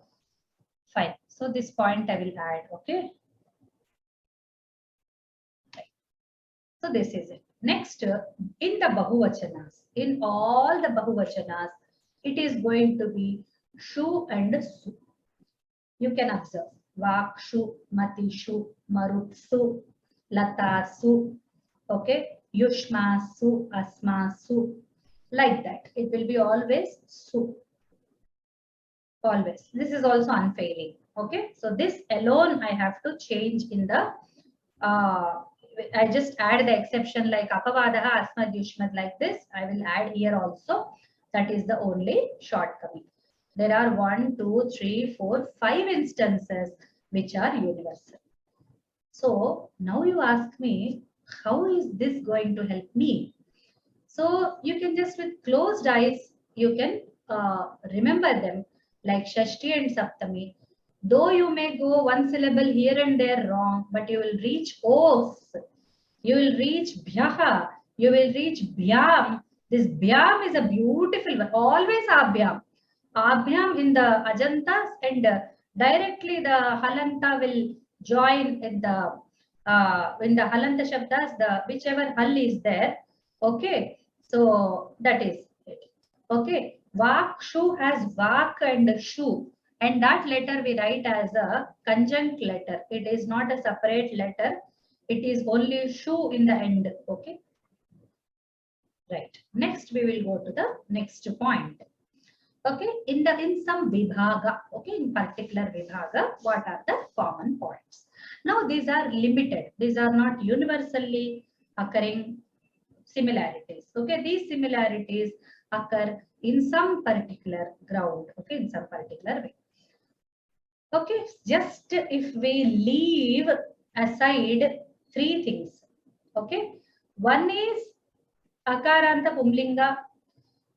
fine. So this point I will add, okay? Right. So this is it. Next, in the Bahuvachanas, in all the Bahuvachanas, it is going to be Shu and Su. You can observe Vakshu, Matishu, Marutsu, Latasu. Okay, Yushmasu, Asmasu, like that. It will be always Su. Always. This is also unfailing. Okay, so this alone I have to change in the, I just add the exception like Apavadaha, Asmad, Yushmad like this. I will add here also. That is the only shortcoming. There are 1, 2, 3, 4, 5 instances which are universal. So now you ask me, how is this going to help me? So you can just with closed eyes, you can remember them like Shashti and Saptami. Though you may go one syllable here and there wrong, but you will reach Os, you will reach Bhyaha, you will reach Bhyam. This Bhyam is a beautiful one, always Abhyam. Abhyam in the Ajantas and directly the Halanta will join in the Halanta Shabdas, the whichever Hal is there. Okay, so that is it. Okay, Vak Shu has Vak and Shu, and that letter we write as a conjunct letter. It is not a separate letter. It is only Shu in the end. Okay, right. Next, we will go to the next point. Okay, in some vibhaga, okay, in particular vibhaga, what are the common points? Now these are limited. These are not universally occurring similarities. Okay, these similarities occur in some particular ground. Okay, in some particular way. Okay, just if we leave aside 3 things. Okay, one is akaranta pumlinga.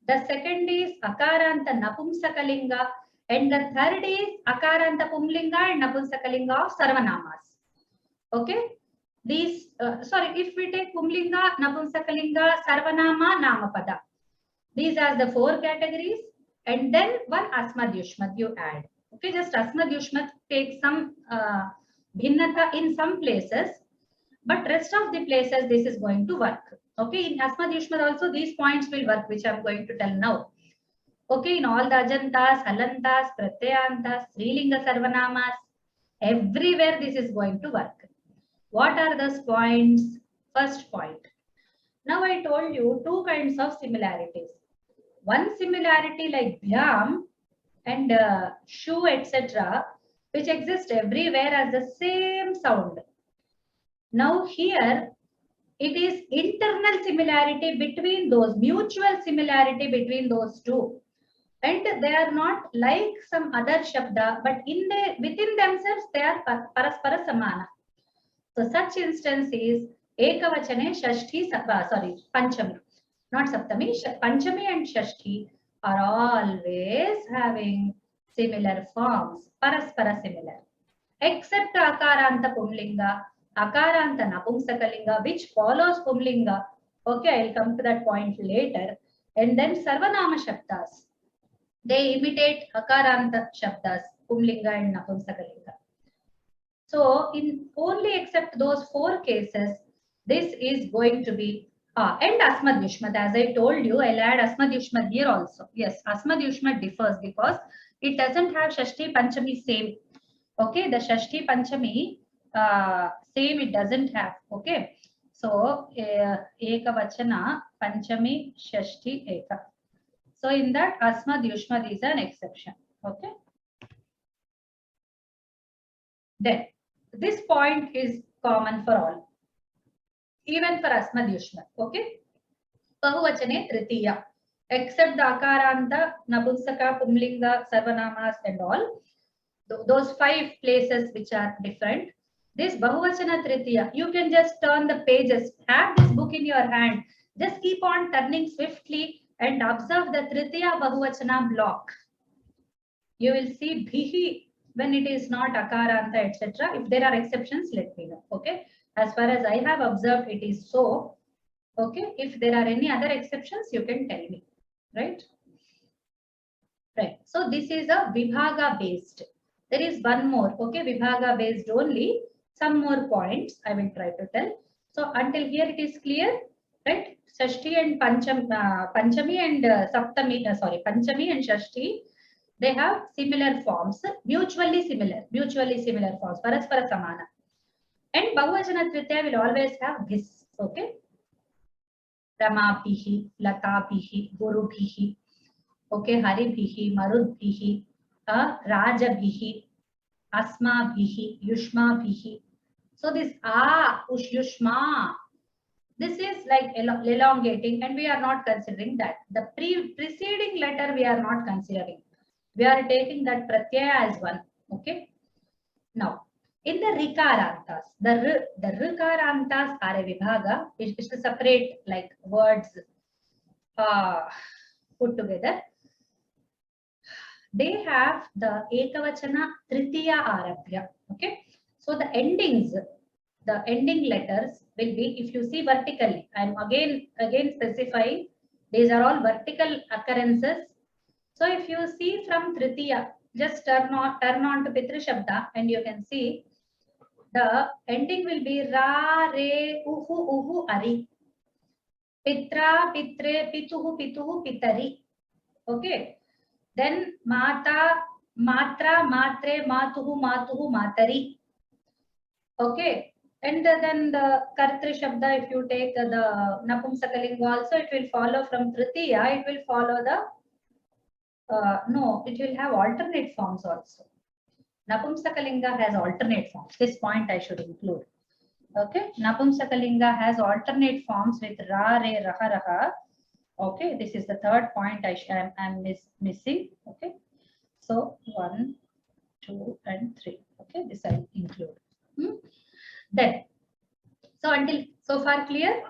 The second is akaranta napumsakalinga, and the third is akaranta pumlinga and napumsakalinga of sarvanamas. Okay, these if we take pumlinga, napumsakalinga, sarvanama, namapada, these are the 4 categories, and then one asmad yushmat you add. Okay, just asmad yushmat takes some bhinnata in some places, but rest of the places this is going to work. Okay, in Asmad Yushmad also these points will work, which I am going to tell now. Okay, in all the Ajantas, Halantas, Pratyayantas, Srilinga Sarvanamas, everywhere this is going to work. What are those points? First point. Now I told you 2 kinds of similarities. One similarity like Bhyam and Shu, etc. which exist everywhere as the same sound. Now here, it is internal similarity between those, mutual similarity between those two. And they are not like some other shabda, but within themselves they are paraspara samana. So such instance is ekavachane shashti, panchami, not saptami. Panchami and shashti are always having similar forms, paraspara similar, except akaranta pumlinga, akaranta napumsakalinga, which follows pumlinga. Okay, I'll come to that point later. And then sarvanama shabdas, they imitate akaranta shabdas, pumlinga and napumsakalinga. So in only except those 4 cases, this is going to be and asmad yushmad. As I told you, I'll add asmad yushmad here also. Yes, asmad yushmad differs because it doesn't have shashti panchami same. Okay, the shashti panchami same it doesn't have. Okay, so eka vachana panchami shashti eka. So in that asmad yushmad is an exception. Okay. Then this point is common for all, even for asmad yushmad. Okay. Bahuvachane tritiya, except the akaranta, napumsaka, pumlinga, sarvanamas and all. Those 5 places which are different. This bahuvachana tritiya, you can just turn the pages, have this book in your hand, just keep on turning swiftly and observe the tritiya bahuvachana block. You will see bhihi when it is not akaranta, etc. If there are exceptions, let me know. Okay. As far as I have observed, it is so. Okay. If there are any other exceptions, you can tell me. Right. Right. So this is a vibhaga based. There is one more. Okay. Vibhaga based only. Some more points I will try to tell. So until here it is clear. Right. Shashti and Panchami and Saptami. Panchami and Shashti. They have similar forms, mutually similar forms, paraspara samana. And bahuvachana tritiya will always have this. Okay. Ramabhihi, Latabhihi, Gurubhihi, okay, Haribhihi, Marudbhihi, Rajabhihi, Asmabhihi, Yushmabhihi. So this Yushma, this is like elongating, and we are not considering that. The preceding letter we are not considering. We are taking that pratyaya as one. Okay. Now, in the rikarantas, the rikarantas are a vibhaga, which is a separate like words put together. They have the ekavachana tritiya arabhya. Okay. So the endings, the ending letters will be, if you see vertically, I am again specifying, these are all vertical occurrences. So if you see from tritiya, just turn on to Pitru Shabda and you can see the ending will be Ra, Re, Uhu, Uhu, Ari. Pitra, Pitre, Pituhu, Pituhu, Pitari. Okay. Then Mata, Matra, Matre, Matuhu, Matuhu, Matari. Okay. And then the Kartri Shabda, if you take the Napumsakalinga also, it will follow from tritiya, it will follow the no, it will have alternate forms also. Napumsakalinga has alternate forms. This point I should include. Okay. Napumsakalinga has alternate forms with Ra, Re, Raha, Raha. Okay. This is the third point I am missing. Okay. So 1, 2, and 3. Okay. This I include. Then, so until so far clear?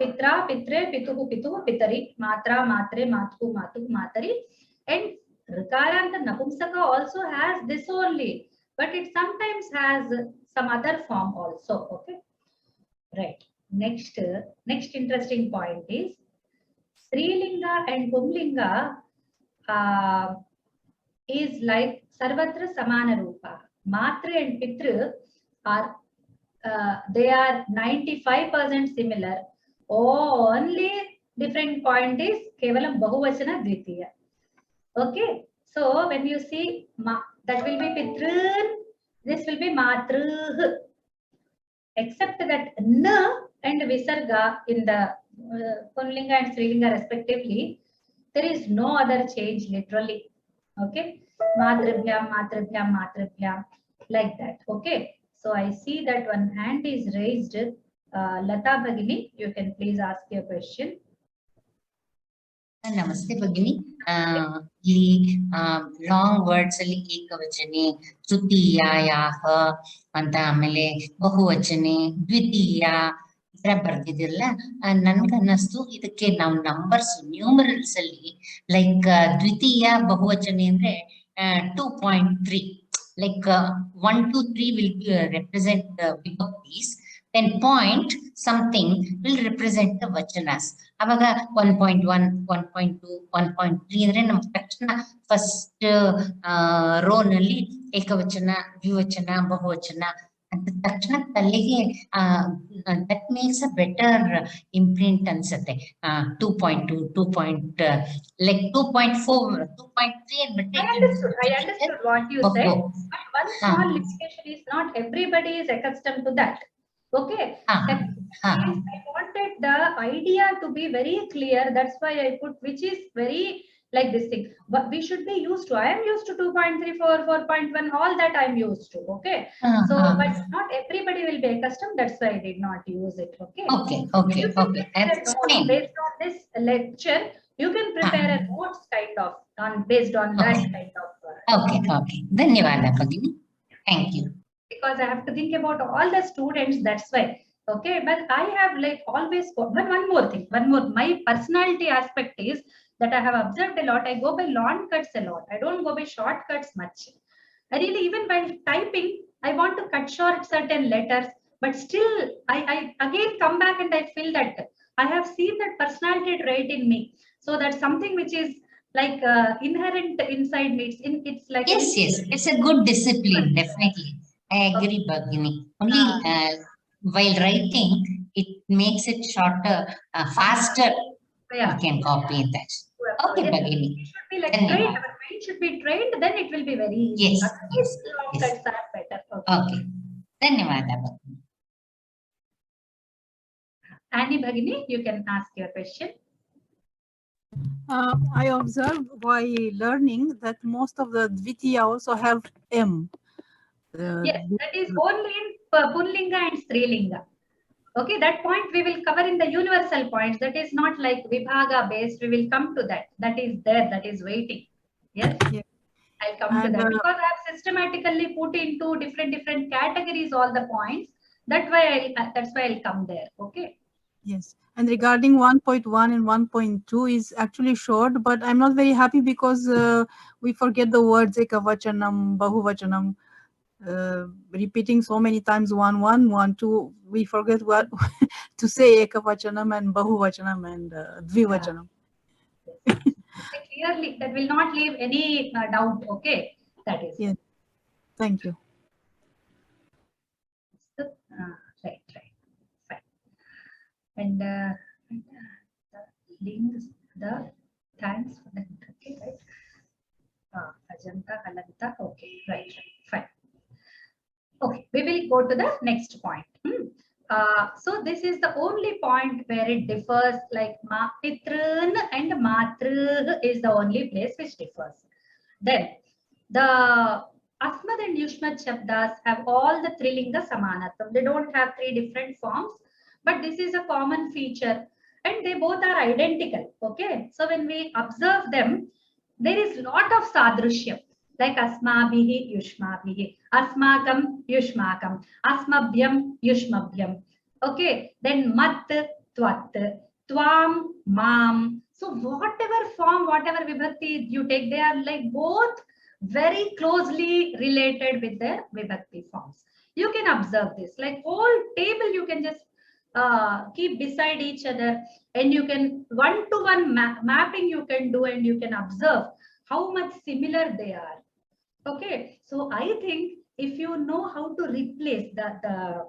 Pitra, Pitre, Pituhu, Pituhu, Pitari, Matra, Matre, Matuhu, Matuhu, Matari. And Rikaranta Napumsaka also has this only, but it sometimes has some other form also. Okay. Right. Next interesting point is Strilinga and Pumlinga is like Sarvatra Samana Rupa. Matra and Pitra are they are 95% similar. Only different point is Kevalam Bahuvachana Dvitiya. Okay, so when you see that will be Pitrun, this will be Matruh. Except that N and Visarga in the Pumlinga and Strilinga respectively, there is no other change literally. Okay, Matrabhyam, Matrabhyam, Matrabhyam. like that. Okay. So I see that one hand is raised. Lata Bhagini, you can please ask your question. Namaste Bhagini. Ili long words ali ekavachane, trutiyayaha anta amele bahuvachane, dvitiya ಇದರ ಬರ್ದಿದಿರಲ್ಲ ನನ್ಗನ್ನಿಸ್ತು ಇದಕ್ಕೆ ನಾವು numbers numerals ಅಲ್ಲಿ like ದ್ವಿತೀಯ ಬಹುವಚನೆ ಅಂದ್ರೆ 2.3 like 1 2 3 will represent the vibhaktis, then point something will represent the vachanas. ಅವಾಗ 1.1 1.2 1.3 ಅಂದ್ರೆ ನಮ್ಗೆ ತಕ್ಷಣ ಫಸ್ಟ್ ರೋ ನಲ್ಲಿ ಏಕವಚನ ದ್ವಿವಚನ ಬಹುವಚನ ಅಂತ ತಕ್ಷಣ ತಲೆಗೆ that makes a better imprint ಅನ್ಸುತ್ತೆ. 2.2 2. Like 2.4 2.3 and I understood what you said, but one small limitation is not everybody is accustomed to that. Okay. I wanted the idea to be very clear. That's why I put, which is very like this thing. But we should be used to. I am used to 2.3, 4, 4.1. All that I am used to. Okay. So, but not everybody will be accustomed. That's why I did not use it. Okay. Okay. That's fine. Based on this lecture, you can prepare a notes kind of based on that kind of. Okay. ಧನ್ಯವಾದ Bhagini. Thank you. Because I have to think about all the students, that's why. Okay, but I have like always, but one more thing, my personality aspect is that I have observed a lot. I go by long cuts a lot. I don't go by shortcuts much. I really, even while typing, I want to cut short certain letters, but still I again come back and I feel that I have seen that personality trait in me. So that's something which is like inherent inside me. It's like yes, it's a good discipline, definitely. I agree, Bhagini. Only while writing, it makes it shorter, faster. You can copy that. Okay, Bhagini. It should be like trained. Our brain should be trained. Then it will be very easy. Yes. Long cuts are better. Okay. Dhanyawada, Bhagini. Annie Bhagini, you can ask your question. I observed while learning that most of the Dvitiya also have M. Yes, that is only in Pullinga and Strilinga. Okay, that point we will cover in the universal points. That is not like Vibhaga based. We will come to that. That is there. That is waiting. Yes, I'll come to that because I have systematically put into different categories all the points. That's why I'll come there. Okay. Yes, and regarding 1.1 and 1.2 is actually short, but I'm not very happy because we forget the words ekavachanam, bahuvachanam. Repeating so many times 1 1 1 2, we forget what to say ekavachanam and bahuvachanam and dvivachanam. Clearly, that will not leave any doubt. Okay, that is. Yes, thank you. Right, fine. And the links, the thanks for that. Okay, right. Ajanta, Halanta. Okay, right, fine. Okay, we will go to the next point. So this is the only point where it differs, like Pitrun and Matru is the only place which differs. Then the Asmad and Yushmat Shabdas have all the Trilinga Samanatam. They don't have 3 different forms, but this is a common feature and they both are identical. Okay, so when we observe them, there is lot of sadrishyam. Like asmabhihi yushmabhihi, asmakam yushmakam, asmabhyam yushmabhyam. Okay, then mat, twat, twam, mam. So whatever form, whatever vibhakti you take, they are like both very closely related with their vibhakti forms. You can observe this, like whole table you can just keep beside each other and you can one-to-one mapping you can do and you can observe how much similar they are. Okay, so I think if you know how to replace the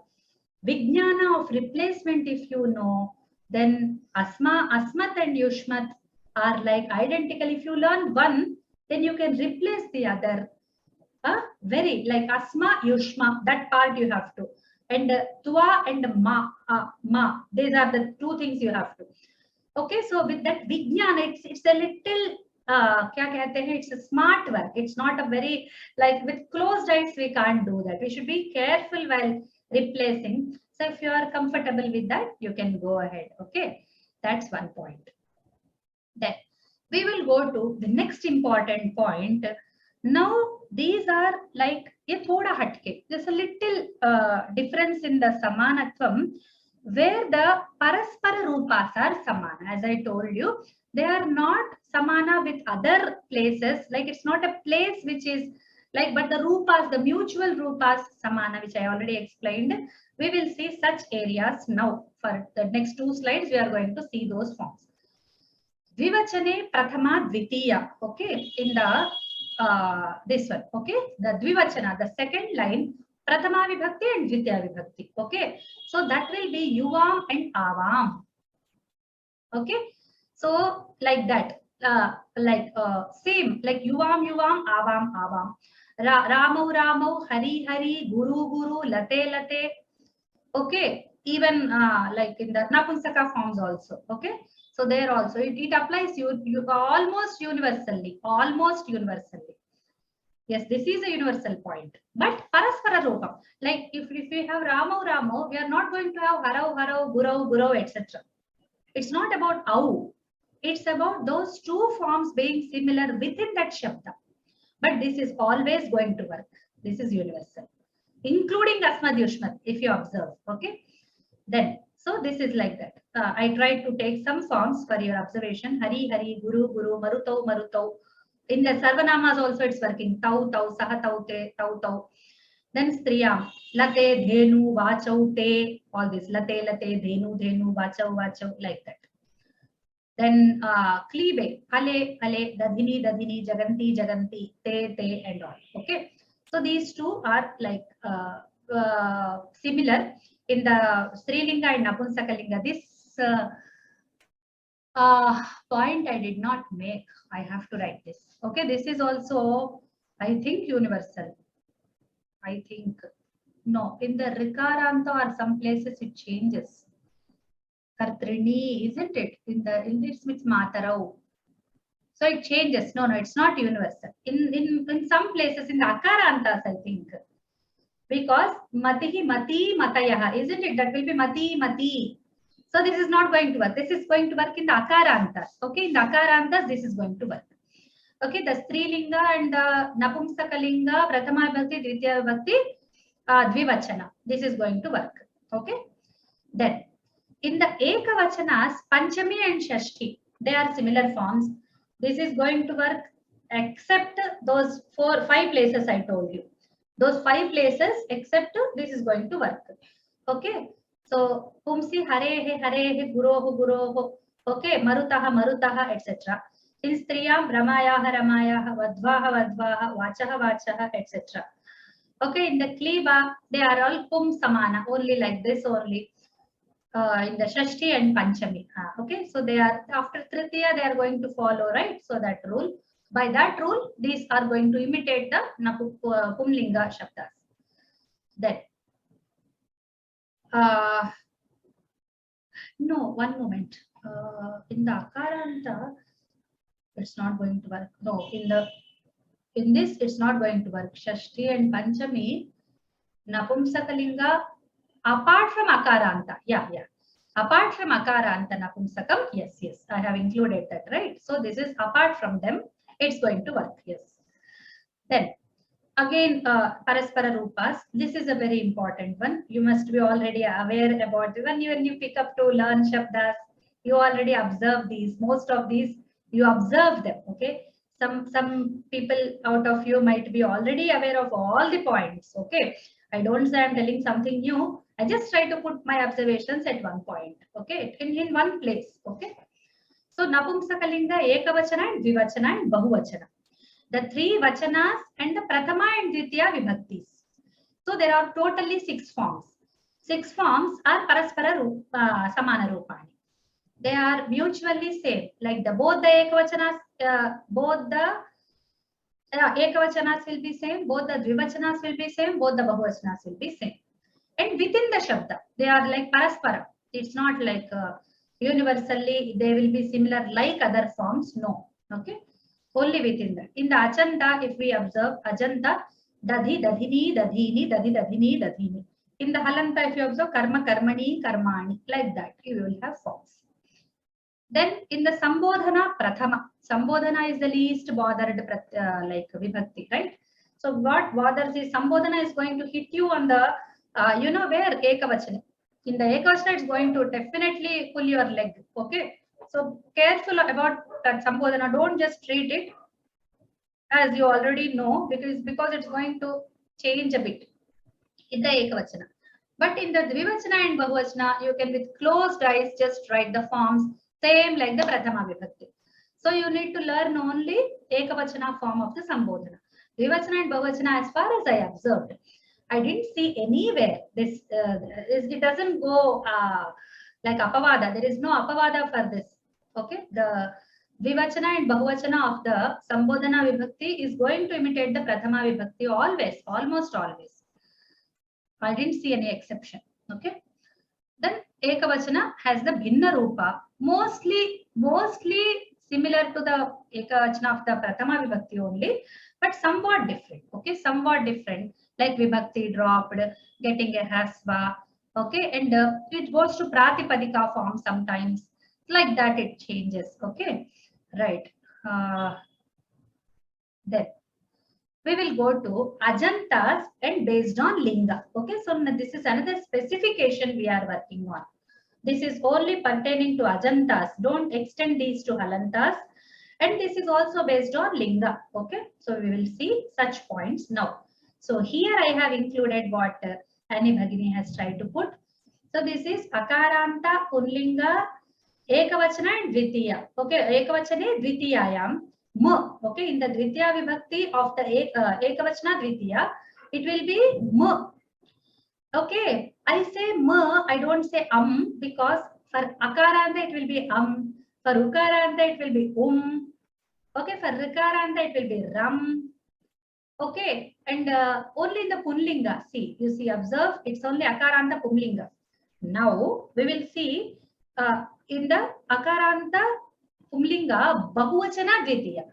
vijnana of replacement, if you know, then asmat and yushmat are like identical. If you learn one, then you can replace the other. Very like asma yushma, that part you have to, and twa and ma, these are the 2 things you have to. Okay, so with that vijnana, it's a little क्या कहते हैं, it's a smart work. It's not a very, like with closed eyes we can't do that. We should be careful while replacing. So if you are comfortable with that, you can go ahead. Okay, that's one point. Then we will go to the next important point. Now these are like ये थोड़ा हटके. There's a little difference in the samanatvam, where the paraspara rupas are samana. As I told you, they are not samana with other places. Like it's not a place which is like, but the rupas, the mutual rupas samana, which I already explained. We will see such areas now. For the next 2 slides, we are going to see those forms. Dvivachane prathama dvitiya. Okay, in the this one. Okay, the dvivachana, the second line, prathama vibhakti and dvitiya vibhakti. Okay, so that will be yuvam and avam. Okay, so like that, same, like yuvam yuvam, avam avam. Ramau ramau, hari hari, guru guru, late late. Okay, even like in the napunsaka forms also. Okay, so there also it applies you almost universally. Yes, this is a universal point. But paraspara rupam, like if we have ramau ramau, we are not going to have harau harau, gurau gurau, etc. It's not about au. It's about those 2 forms being similar within that shabda. But this is always going to work. This is universal, including asmad yushmat, if you observe. Okay, then so this is like that. I tried to take some forms for your observation. Hari hari, guru guru, marutau marutau. In the sarvanamas also it's working. Tau tau, saha tau te, tau tau. Then striyam, late dhenu vachau te, all this late late dhenu dhenu vachau vachau, like that. Then klibe, hale hale, dadhini dadhini, jaganti jaganti, te te, and all. Okay, so these 2 are like similar in the Strilinga and Napunsakalinga. This point I did not make. I have to write this. Okay, this is also, I think, universal. I think no, in the Rikaranta or some places it changes. Kartrini, isn't it? In this it's Matarau. So it changes. No, it's not universal. In some places in the Akarantas, I think. Because matihi mati matayaha, isn't it? That will be mati mati. So this is not going to work. This is going to work in the Akarantas. Okay, in the Akarantas, this is going to work. Okay, the Strilinga and the Napumsakalinga, Prathama Vibhakti, Dvitiya Vibhakti, Dvivachana. This is going to work. Okay. Then, in the Ekavachanas, Panchami and Shashti, they are similar forms. This is going to work except those 5 places I told you. Those 5 places except this is going to work. Okay. So, Pumsi Harehe Harehe, Guroho Guroho. Okay, Marutaha Marutaha, etc. In Striyam, Ramayaha Ramayaha, Vadvaha Vadvaha, Vachaha Vachaha, etc. Okay, in the Kliba, they are all Pum Samana, only like this only. In the Shashti and Panchami. Okay, so they are after Tritiya, they are going to follow, right? So that rule. By that rule, these are going to imitate the Pumlinga Shabdas. Then, no, one moment. In the Akaranta, it's not going to work. No, in this, it's not going to work. Shashti and Panchami, Napumsakalinga, apart from Akaranta. Yeah. Apart from Akaranta Napumsakam, yes, I have included that, right? So this is apart from them, it's going to work, yes. Then, again, Paraspara Rupas, this is a very important one. You must be already aware about it. When you pick up to learn Shabdas, you already observe these. Most of these, you observe them, okay? Some people out of you might be already aware of all the points, okay? I don't say I'm telling something new. I just try to put my observations at one point, okay, in one place, okay. So Napumsakalinga, Ekavachana and Dvivachana and Bahuvachana. The 3 vachanas and the Prathama and Dvitiya vibhaktis. So there are totally 6 forms. 6 forms are Paraspara Samana Rupani. They are mutually same, like both the Ekavachanas, both the Ekavachanas will be same, both the Dvivachanas will be same, both the Bahuvachanas will be same. And within the Shabda, they are like Paraspara. It's not like universally they will be similar like other forms. No. Okay. Only within that. In the Ajanta, if we observe Ajanta, Dadhi, Dadhini, Dadhini, Dadhi, Dadhini, Dadhini. In the Halanta, if you observe Karma, Karmani, Karmani, like that, you will have forms. Then in the Sambodhana, Prathama. Sambodhana is the least bothered like Vibhakti, right? So what bothers is Sambodhana is going to hit you on the, you know where Ekavachana. In the Ekavachana, it's going to definitely pull your leg, okay? So careful about that Sambodhana. Don't just treat it as you already know, because it's going to change a bit in the Ekavachana. But in the Dvivachana and Bahuvachana, you can with closed eyes just write the forms, same like the Prathama Vibhakti. So you need to learn only Ekavachana form of the Sambodhana. Dvivachana and Bahuvachana, as far as I observed, I didn't see anywhere this, it doesn't go like Apavada. There is no Apavada for this. Okay, the Dvivachana and Bahuvachana of the Sambodhana Vibhakti is going to imitate the Prathama Vibhakti always, almost always. I didn't see any exception. Okay. Then Ekavachana has the Bhinna Rupa, mostly similar to the Ekavachana of the Prathama Vibhakti only, but somewhat different. Okay, somewhat different, like Vibhakti dropped, getting a Hasva. Okay, and it goes to Pratipadika form sometimes. Like that it changes. Okay, right. Then we will go to Ajantas and based on Linga. Okay, so this is another specification we are working on. This is only pertaining to Ajantas. Don't extend these to Halantas. And this is also based on Linga. Okay, so we will see such points now. So here I have included what Annie Bhagini has tried to put. So this is Akaranta, Punlinga, Ekavachana and Dvitiya. Okay, Ekavachane Dvitiyayam. M. Okay, in the Dvitiya Vibhakti of the Ekavachana Dvitiya, it will be M. Okay, I say M, I don't say because for Akaranta it will be for Ukaranta it will be Okay, for Rikaranta it will be Ram. Okay, and only in the Punlinga, see, you see, observe, it's only Akaranta Punlinga. Now, we will see in the Akaranta Pumlinga, Bahuvachana Dvitiya.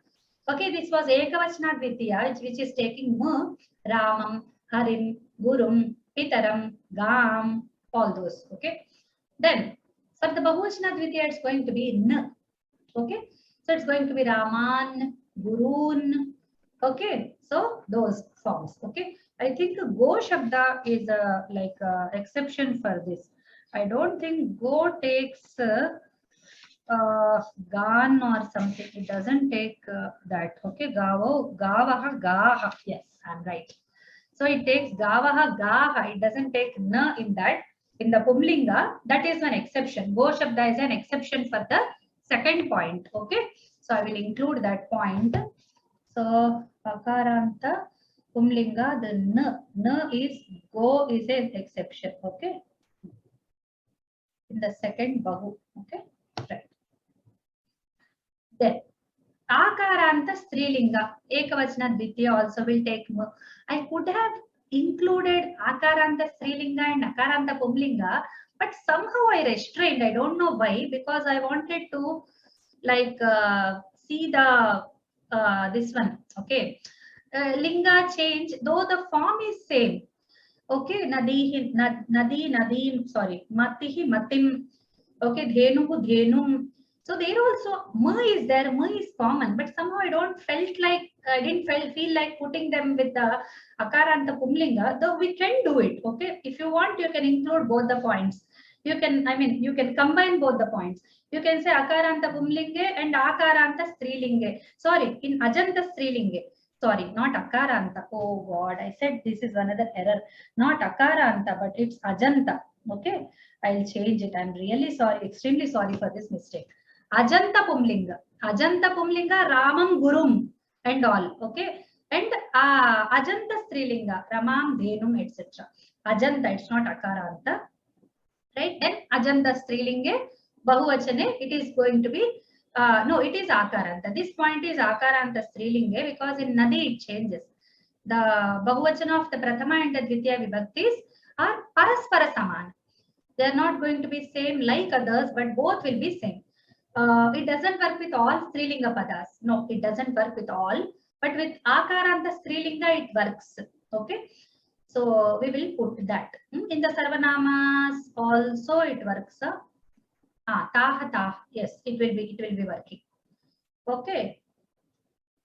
Okay, this was Ekavachana Dvitiya, which is taking M, Ramam, Harim, Gurum, Pitaram, Gam, all those. Okay. Then, for the Bahuvachana Dvitiya, it's going to be N. Okay. So, it's going to be Raman, Gurun. Okay. So, those forms. Okay. I think Go Shabda is a exception for this. I don't think Go takes Gan or something. It doesn't take that. Okay, Gavo, Gavaha, Gaha. Yes, I'm right. So it takes Gavaha, Gaha. It doesn't take Na in that. In the Pumlinga, that is one exception. Go Shabda is an exception for the second point. Okay, so I will include that point. So Akaranta, Pumlinga, the Na is Go is an exception. Okay, in the second Bahu. Okay, right. Then Akaranta Strilinga, Ekavachana Dvitiya also will take M. I could have included Akaranta Strilinga and Akaranta Pumlinga, but somehow I restrained. I don't know why, because I wanted to see the this one. Okay, Linga change, though the form is same. Okay, Nadi, Nadim, sorry, Matihi, Matim. Okay, Dhenuhu, Dhenum. So there also Ma is there, Ma is common, but somehow I didn't feel like putting them with the Akaranta Pumlinga, though we can do it. Okay, if you want, you can include both the points. You can, you can combine both the points. You can say Akaranta Pumlinge and Akaranta Strilinge. Sorry, in Ajanta Strilinge. Sorry, not Akaranta. Oh God, I said this is another error. Not Akaranta, but it's Ajanta. Okay, I'll change it. I'm really sorry, extremely sorry for this mistake. Ajanta Pumlinga, Ramam Gurum and all. Okay, and Ajanta Strilinga, Ramam, Dhenum, etc. Ajanta, it's not Akaranta. Right? Then Ajanta Strilinge, Bahuvachane, it is going to be, no, it is Akaranta. This point is Akaranta Strilinge because in Nadi it changes. The Bahuvachana of the Prathama and the Dvitiya Vibhaktis are Paraspara Samana. They are not going to be same like others, but both will be same. It doesn't work with all Strilinga padas. No, it doesn't work with all. But with Akaranta Strilinga, it works. Okay. So we will put that. In the Sarvanamas also it works. Taha tah. Yes, it will be working. Okay.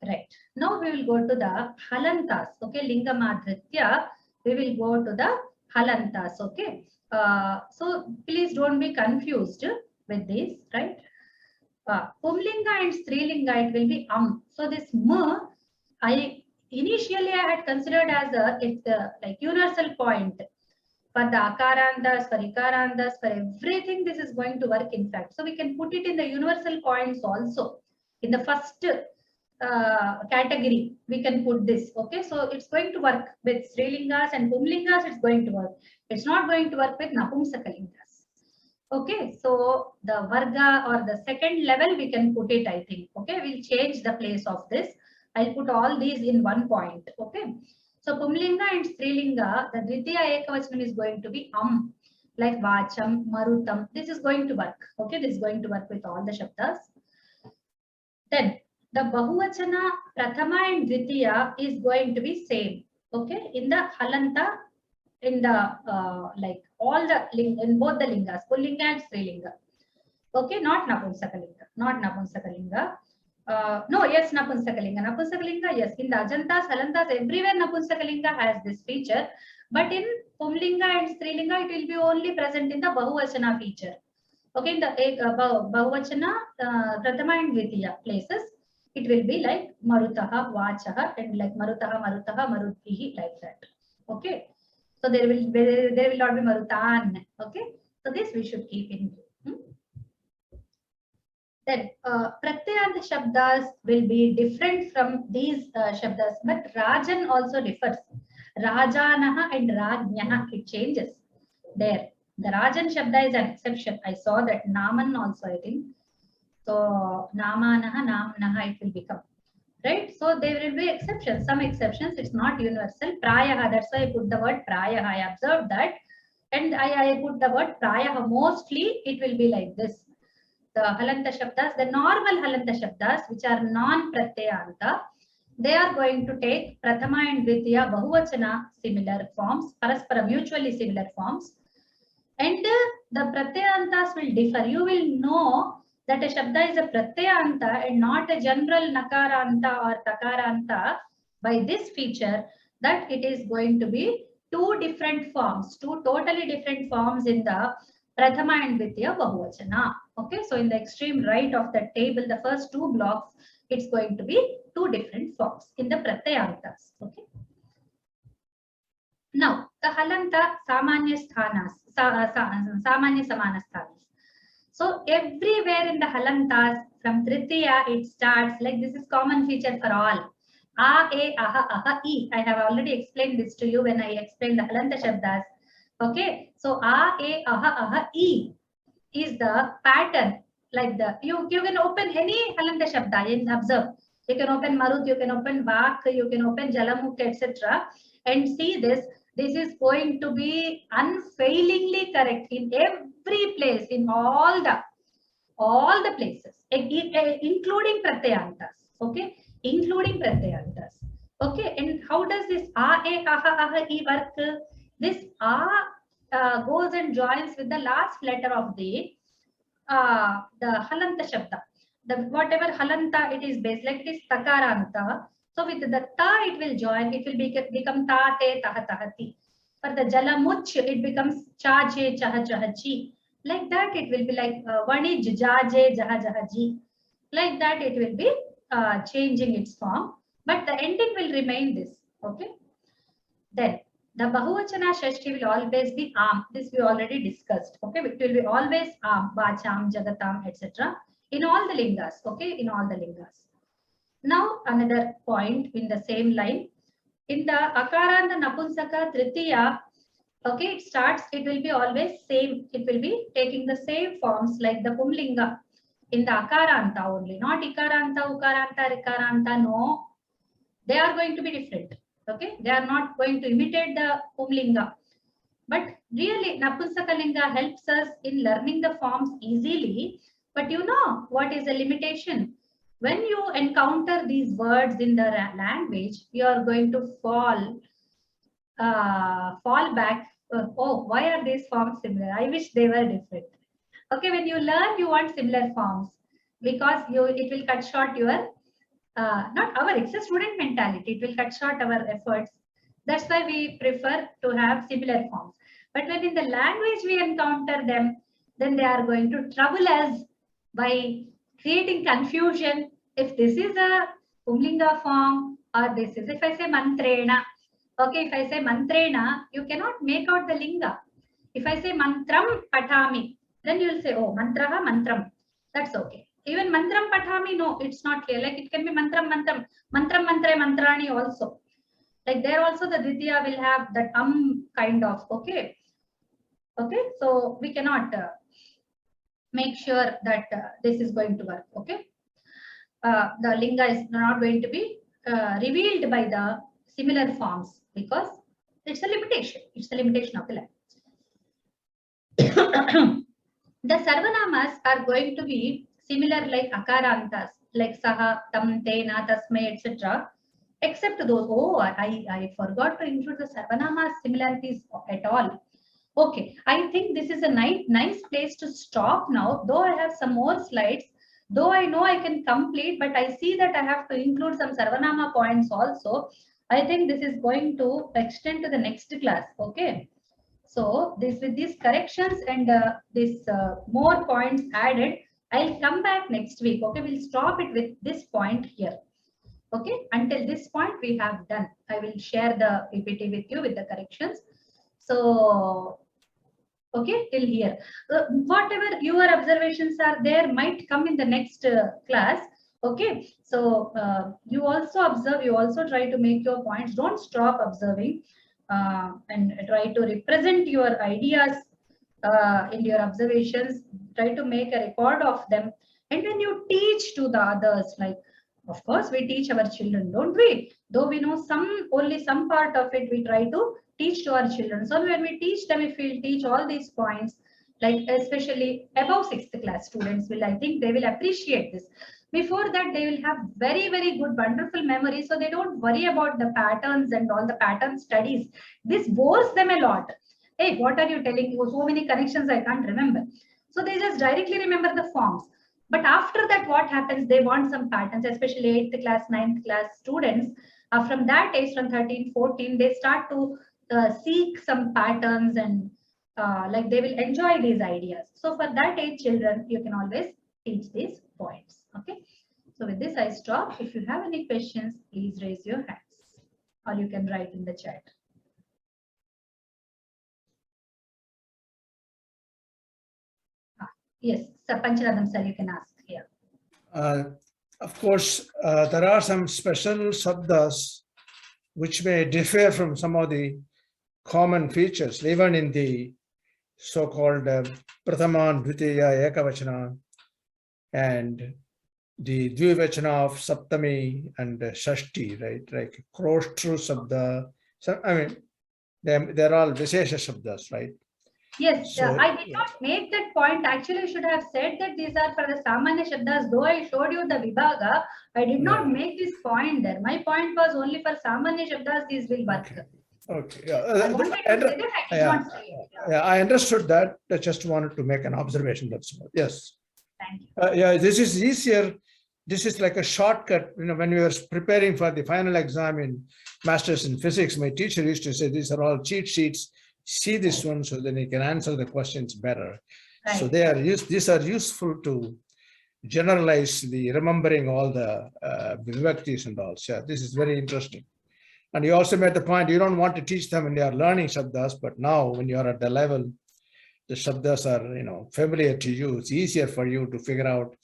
Right. Now we will go to the halantas. Okay, linga madhritya. We will go to the halantas. Okay. So please don't be confused with this, right? Pumlinga and Strilinga, it will be So this initially I had considered as it's like universal point for the akarantas, for ikarantas, for everything. This is going to work in fact. So we can put it in the universal points also. In the first category, we can put this. Okay, so it's going to work with Strilingas and Pumlingas. It's going to work. It's not going to work with Napumsakalingas. Okay, so the Varga or the second level we can put it, I think. Okay, we'll change the place of this. I'll put all these in one point. Okay, so Pumlinga and Strilinga, the Dvitiya Ekavachanam is going to be like Vacham, Marutam. This is going to work. Okay, this is going to work with all the Shabdas. Then the Bahuvachana, Prathama and Dvitiya is going to be same. Okay, in the Halanta, in the like all the in both the lingas, Pullinga and Strilinga. Okay, not Napumsakalinga, not Napumsakalinga. No, yes, Napumsakalinga. Napumsakalinga, yes. In the Ajantas, Halantas, everywhere Napumsakalinga has this feature. But in Pumlinga and Strilinga, it will be only present in the Bahuvachana feature. Okay, in the Bahuvachana, Prathama and Dvitiya places, it will be like Marutaha, Vachaha, and like Marutaha, Maruthihi, like that. Okay. So there will not be Marutan. Okay. So this we should keep in view. Then Pratyayanta Shabdas will be different from these Shabdas, but Rajan also differs. Rajanaha and Rajnyaha, it changes there. The Rajan Shabda is an exception. I saw that Naman also, I think. So Namanaha, Namnaha, it will become. Right? So there will be exceptions, some exceptions. It's not universal. Prayaha, that's why I put the word Prayaha. I observed that. And I put the word Prayaha. Mostly it will be like this. The Halanta Shabdas, the normal Halanta Shabdas, which are non-Pratyayanta, they are going to take Prathama and Dvitiya Bahuvachana similar forms, Paraspara mutually similar forms. And the Pratyayantas will differ. You will know that a Shabda is a Pratyayanta and not a general Nakaranta or Takaranta by this feature, that it is going to be two different forms, two totally different forms in the Prathama and Dvitiya Bahuvachana. Okay, so in the extreme right of the table, the first two blocks, it's going to be two different forms in the Pratyayantas. Okay. Now, the Halanta Samanya Sthanas, Samanya Samana Sthanas. So everywhere in the Halantas, from Tritiya, it starts like this is common feature for all. A, E, Aha, Aha, E. I have already explained this to you when I explained the Halanta Shabdas. Okay, so A, E, Aha, Aha, E is the pattern. Like the you can open any Halanta Shabda and observe. You can open Marut, you can open Vak, you can open Jalamukh, etc. And see this. This is going to be unfailingly correct in every place, in all the places, including Pratyayantas. Okay, including Pratyayantas. Okay, and how does this A, E, Aha, Aha, E work? This A goes and joins with the last letter of the Halanta Shabda. Whatever Halanta it is based, like it is Takaranta. So with the ta it will join, it will become ta, te, taha, tahati. For the Jalamuch, it becomes cha, je, chaha, chahachi. Like that, it will be like Vani, ja, je, jaha, jahaji. Like that, it will be changing its form. But the ending will remain this. Okay. Then the Bahuvachana Shashti will always be am. This we already discussed. Okay. It will be always am, Vacham, Jagatam, etc. In all the lingas. Okay. In all the lingas. Now, another point in the same line. In the Akaranta Napunsaka Tritiya, okay, it starts, it will be always same. It will be taking the same forms like the Pumlinga in the Akaranta only, not Ikaranta, Ukaranta, Rikaranta, no. They are going to be different. Okay, they are not going to imitate the Pumlinga. But really, Napunsakalinga helps us in learning the forms easily. But you know what is the limitation? When you encounter these words in the language, you are going to fall back. Oh, why are these forms similar? I wish they were different. Okay, when you learn, you want similar forms because it will cut short your not our, it's a student mentality. It will cut short our efforts. That's why we prefer to have similar forms. But when in the language we encounter them, then they are going to trouble us by creating confusion. If this is a Pumlinga form or this is, if I say mantrena, okay, if I say mantrena, you cannot make out the linga. If I say mantram patami, then you'll say, oh, mantraha mantram. That's okay. Even mantram pathami, no, it's not clear. Like it can be mantram, mantram, mantram, mantre, mantrani also. Like there also the Dvitiya will have that kind of, okay. Okay, so we cannot make sure that this is going to work, okay. The linga is not going to be revealed by the similar forms because it's a limitation. It's a limitation of the language. The sarvanamas are going to be similar like akarantas, like saha, tam, tena, tasme, etc. Except those, oh, I forgot to include the sarvanamas similarities at all. Okay, I think this is a nice place to stop now, though I have some more slides, though I know I can complete, but I see that I have to include some sarvanama points also. I think this is going to extend to the next class, okay. So this with these corrections and this more points added, I'll come back next week. Okay, we'll stop it with this point here. Okay, until this point we have done. I will share the PPT with you with the corrections. So, okay, till here. Whatever your observations are there might come in the next class. Okay, so you also observe, you also try to make your points. Don't stop observing. And try to represent your ideas in your observations, try to make a record of them. And when you teach to the others, like, of course, we teach our children, don't we? Though we know only some part of it, we try to teach to our children. So when we teach them, if we'll teach all these points, like especially above 6th class students will, I think they will appreciate this. Before that, they will have very, very good, wonderful memory. So they don't worry about the patterns and all the pattern studies. This bores them a lot. Hey, what are you telling? So many connections, I can't remember. So they just directly remember the forms. But after that, what happens? They want some patterns, especially 8th class, 9th class students. From that age, from 13, 14, they start to seek some patterns and like they will enjoy these ideas. So for that age children, you can always teach these points. Okay, so with this I stop. If you have any questions, please raise your hands or you can write in the chat. Yes, Sir Pancharadam sir, you can ask here. Of course, there are some special sabdas which may differ from some of the common features, even in the so-called Prathaman, Dvitiya, Ekavachana, and the Dvivachana of Saptami and Shashti, right? Like Kroshtru Sabda. So, I mean, they're all Vishesha Sabdas, right? Yes, so, I did not make that point. Actually, I should have said that these are for the Samanya Shabdas. Though I showed you the Vibhaga, I did not make this point there. My point was only for Samanya Shabdas, these will work. Okay. Yeah, I understood that. I just wanted to make an observation. That's all. Yes. Thank you. Yeah, this is easier. This is like a shortcut. You know, when we were preparing for the final exam in Masters in Physics, my teacher used to say, these are all cheat sheets. See this one so then you can answer the questions better. Right. So these are useful to generalize the remembering all the vibhaktis and all. So this is very interesting. And you also made the point, you don't want to teach them when they are learning shabdas, but now when you are at the level, the shabdas are, familiar to you. It's easier for you to figure out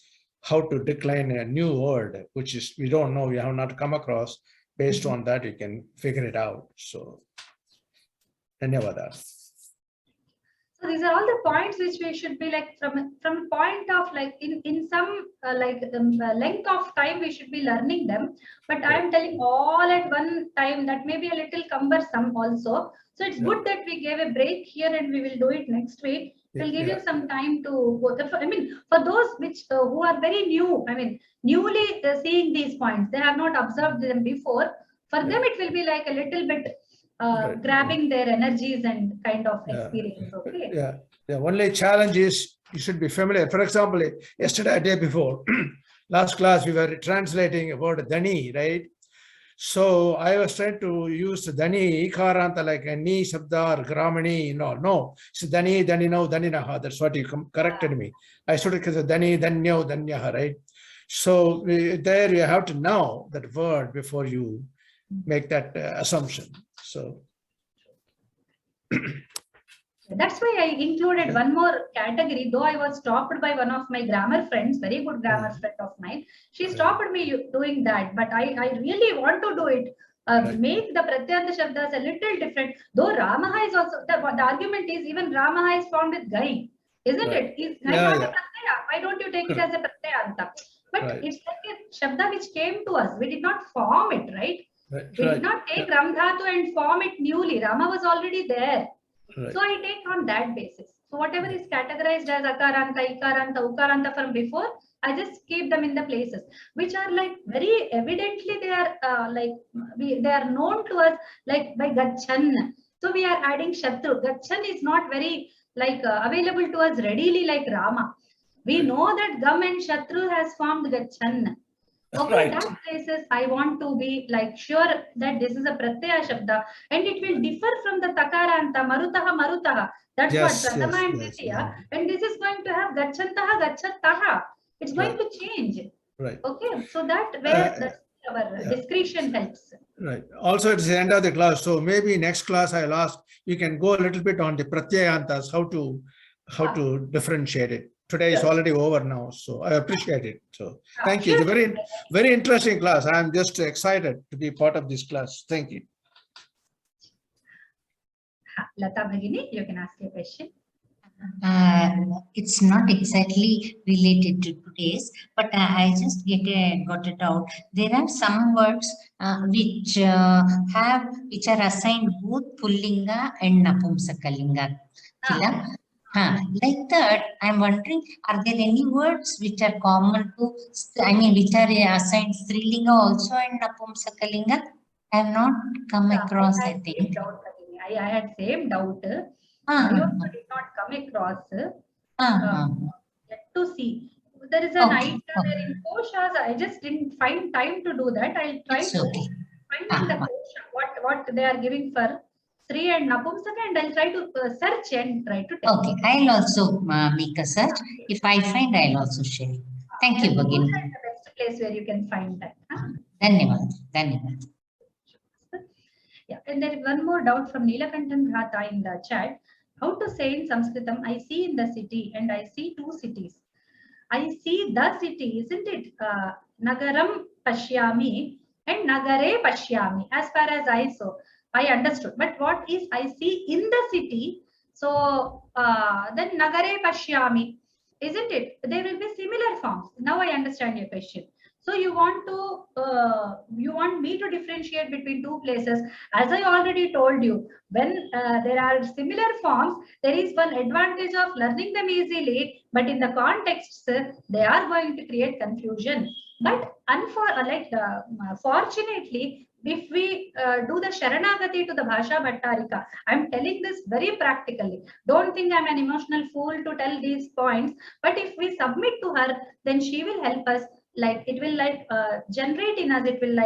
how to decline a new word, which is we don't know, we have not come across. Based on that, you can figure it out. So, Anuvada. So these are all the points which we should be like from point of like in some length of time we should be learning them. But I am telling all at one time that may be a little cumbersome also. So it's good that we gave a break here and we will do it next week. We'll give you some time to go. I mean, for those who are very new, I mean, newly seeing these points, they have not observed them before. For them, it will be like a little bit grabbing their energies and kind of experience. Okay. Yeah. The only challenge is you should be familiar. For example, yesterday, day before, last class, we were translating about Dani, right? So I was trying to use Dani, Ikaranta, like a ni, Shabda, or Gramani. No. It's Dani, Danino, Daninaha. That's what you corrected me. I should have said Dani, Danyo, Danyaha, right? So there you have to know that word before you make that assumption. So that's why I included one more category, though I was stopped by one of my grammar friends, very good grammar friend of mine. She stopped me doing that, but I really want to do it. Make the Pratyanta Shabdas a little different. Though Ramaha is also, the argument is even Ramaha is formed with Gai, isn't it? Is Gai not a Pratyaya? Why don't you take it as a Pratyanta? But it's like a Shabda which came to us. We did not form it, right? We did not take Ramdhatu and form it newly. Rama was already there. So I take on that basis. So whatever is categorized as Akaranta, Ikaranta, Ukaranta from before, I just keep them in the places which are like very evidently they are they are known to us like by Gachan. So we are adding Shatru. Gachan is not very like available to us readily like Rama. We know that Gam and Shatru has formed Gachan. Okay, that places I want to be like sure that this is a Pratyaya Shabda and it will differ from the Takaranta, Marutaha. That's what Pradama and Ditya. And this is going to have Gachantaha, Gachataha. It's going to change. Right. Okay, so that where our discretion helps. Right. Also, it's the end of the class. So maybe next class I'll ask, you can go a little bit on the Pratyayantas, how to differentiate it. Today is already over now, so I appreciate it. So thank you. It's a very interesting class. I'm just excited to be part of this class. Thank you. Lata Bhagini, you can ask your question. It's not exactly related to today's, but I just got it out. There are some words which are assigned both Pullinga and Napumsakalinga. Like that, I'm wondering, are there any words which are common to, which are assigned Strilinga also and Napumsakalinga? I have not come across, I think. I had same doubt. I also did not come across. Yet to see. There is an idea there in Koshas. I just didn't find time to do that. I'll try to find in the Kosha what they are giving for Sri and Napumsaka, and I'll try to search and try to tell. Okay, I'll also make a search. If I find, I'll also share. Thank you, Bhagini. Kosha is the best place where you can find that. Dhanyavad. Yeah, and there is one more doubt from Neelakantan Bhrata in the chat. How to say in Sanskritam, I see in the city and I see two cities. I see the city, isn't it? Nagaram Pashyami and Nagare Pashyami. As far as I saw, I understood. But what is I see in the city? So then Nagare Pashyami, isn't it? There will be similar forms. Now I understand your question. So you want me to differentiate between two places. As I already told you, when there are similar forms, there is one advantage of learning them easily, but in the contexts, they are going to create confusion. But fortunately, if we do the Sharanagati to the Bhasha Bhattarika, I'm telling this very practically. Don't think I'm an emotional fool to tell these points, but if we submit to her, then she will help us. Like it will generate in us, it will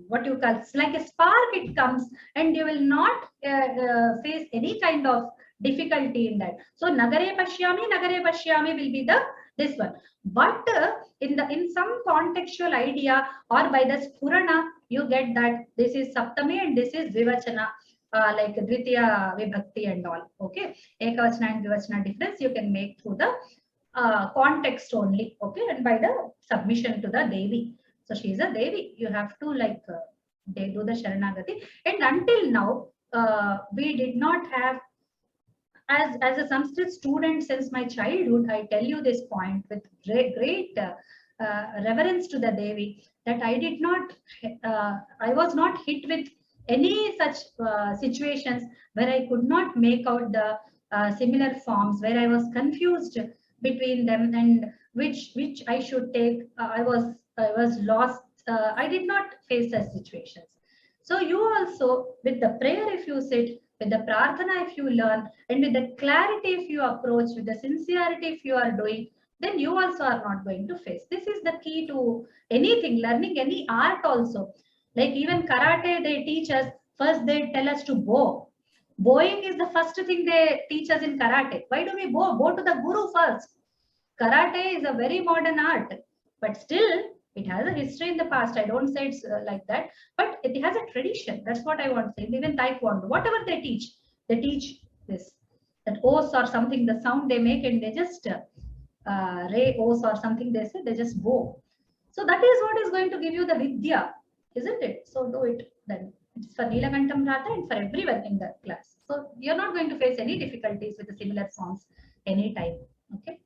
what you call, it's like a spark, it comes and you will not face any kind of difficulty in that. So Nagare Pashyami will be this one. But in some contextual idea or by the Spurana, you get that this is Saptami and this is Vivachana, like Dvitiya Vibhakti and all. Okay, Ekavachana and Vivachana difference you can make through the context only, okay, and by the submission to the Devi. So she is a Devi. You have to they do the Sharanagati. And until now, we did not have, as a Sanskrit student since my childhood, I tell you this point with great reverence to the Devi, that I did not, I was not hit with any such situations where I could not make out the similar forms, where I was confused between them and which I should take, I was lost. I did not face such situations. So you also, with the prayer, if you sit, with the prarthana, if you learn, and with the clarity, if you approach, with the sincerity, if you are doing, then you also are not going to face. This is the key to anything, learning any art also. Like even karate, they teach us, first they tell us to bow. Bowing is the first thing they teach us in karate. Why do we bow? Bow to the guru first. Karate is a very modern art, but still it has a history in the past. I don't say it's like that, but it has a tradition. That's what I want to say. Even taekwondo, whatever they teach this, that os or something, the sound they make, and they just re os or something they say, they just bow. So that is what is going to give you the vidya, isn't it? So do it then. It's for Neelakantam Bhrata and for everyone in the class. So you're not going to face any difficulties with the similar forms anytime. Okay.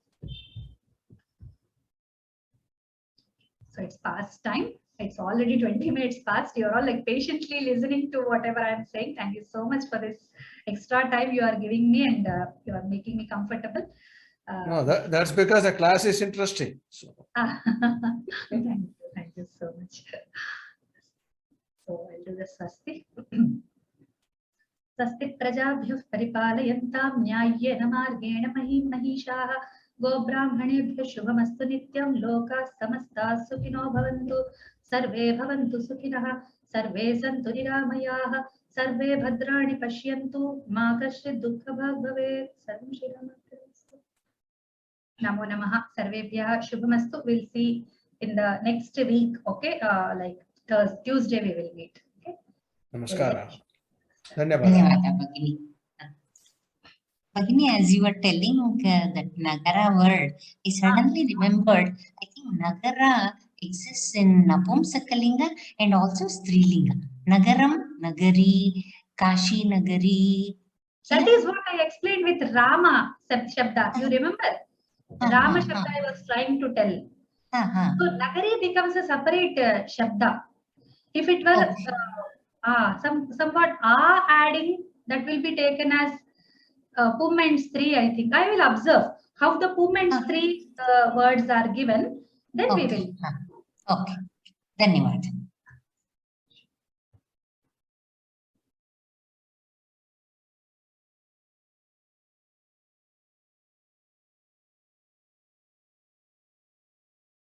So it's past time. It's already 20 minutes past. You're all like patiently listening to whatever I'm saying. Thank you so much for this extra time you are giving me, and you are making me comfortable. No, that's because the class is interesting. So. Thank you so much. So I'll do the swasti. Swasti prajabhyuh paripalayantam nyayena margena mahim mahishaha गोब्राह्मणेभ्यः शुभमस्तु नित्यं लोकाः समस्ताः सुखिनो भवन्तु सर्वे भवन्तु सुखिनः सर्वे सन्तु निरामयाः सर्वे भद्राणि पश्यन्तु मा कश्चित् दुःखभाग् भवेत् सर्वं श्रीरामस्तु नमो नमः सर्वेभ्यः शुभमस्तु we'll see in the next week. Okay, like Tuesday we will meet. Okay, namaskara. Dhanyawad. Bhagini, as you were telling that Nagara word, I suddenly remembered, I think Nagara exists in Napumsakalinga and also Strilinga. Nagaram, Nagari, Kashi, Nagari. That is what I explained with Rama Shabda. You remember? Rama Shabda I was trying to tell. So Nagari becomes a separate Shabda. If it were somewhat adding, that will be taken as Pum and Stri, I think. I will observe how the Pum and Stri words are given. Then we will. Okay. Dhanyawad.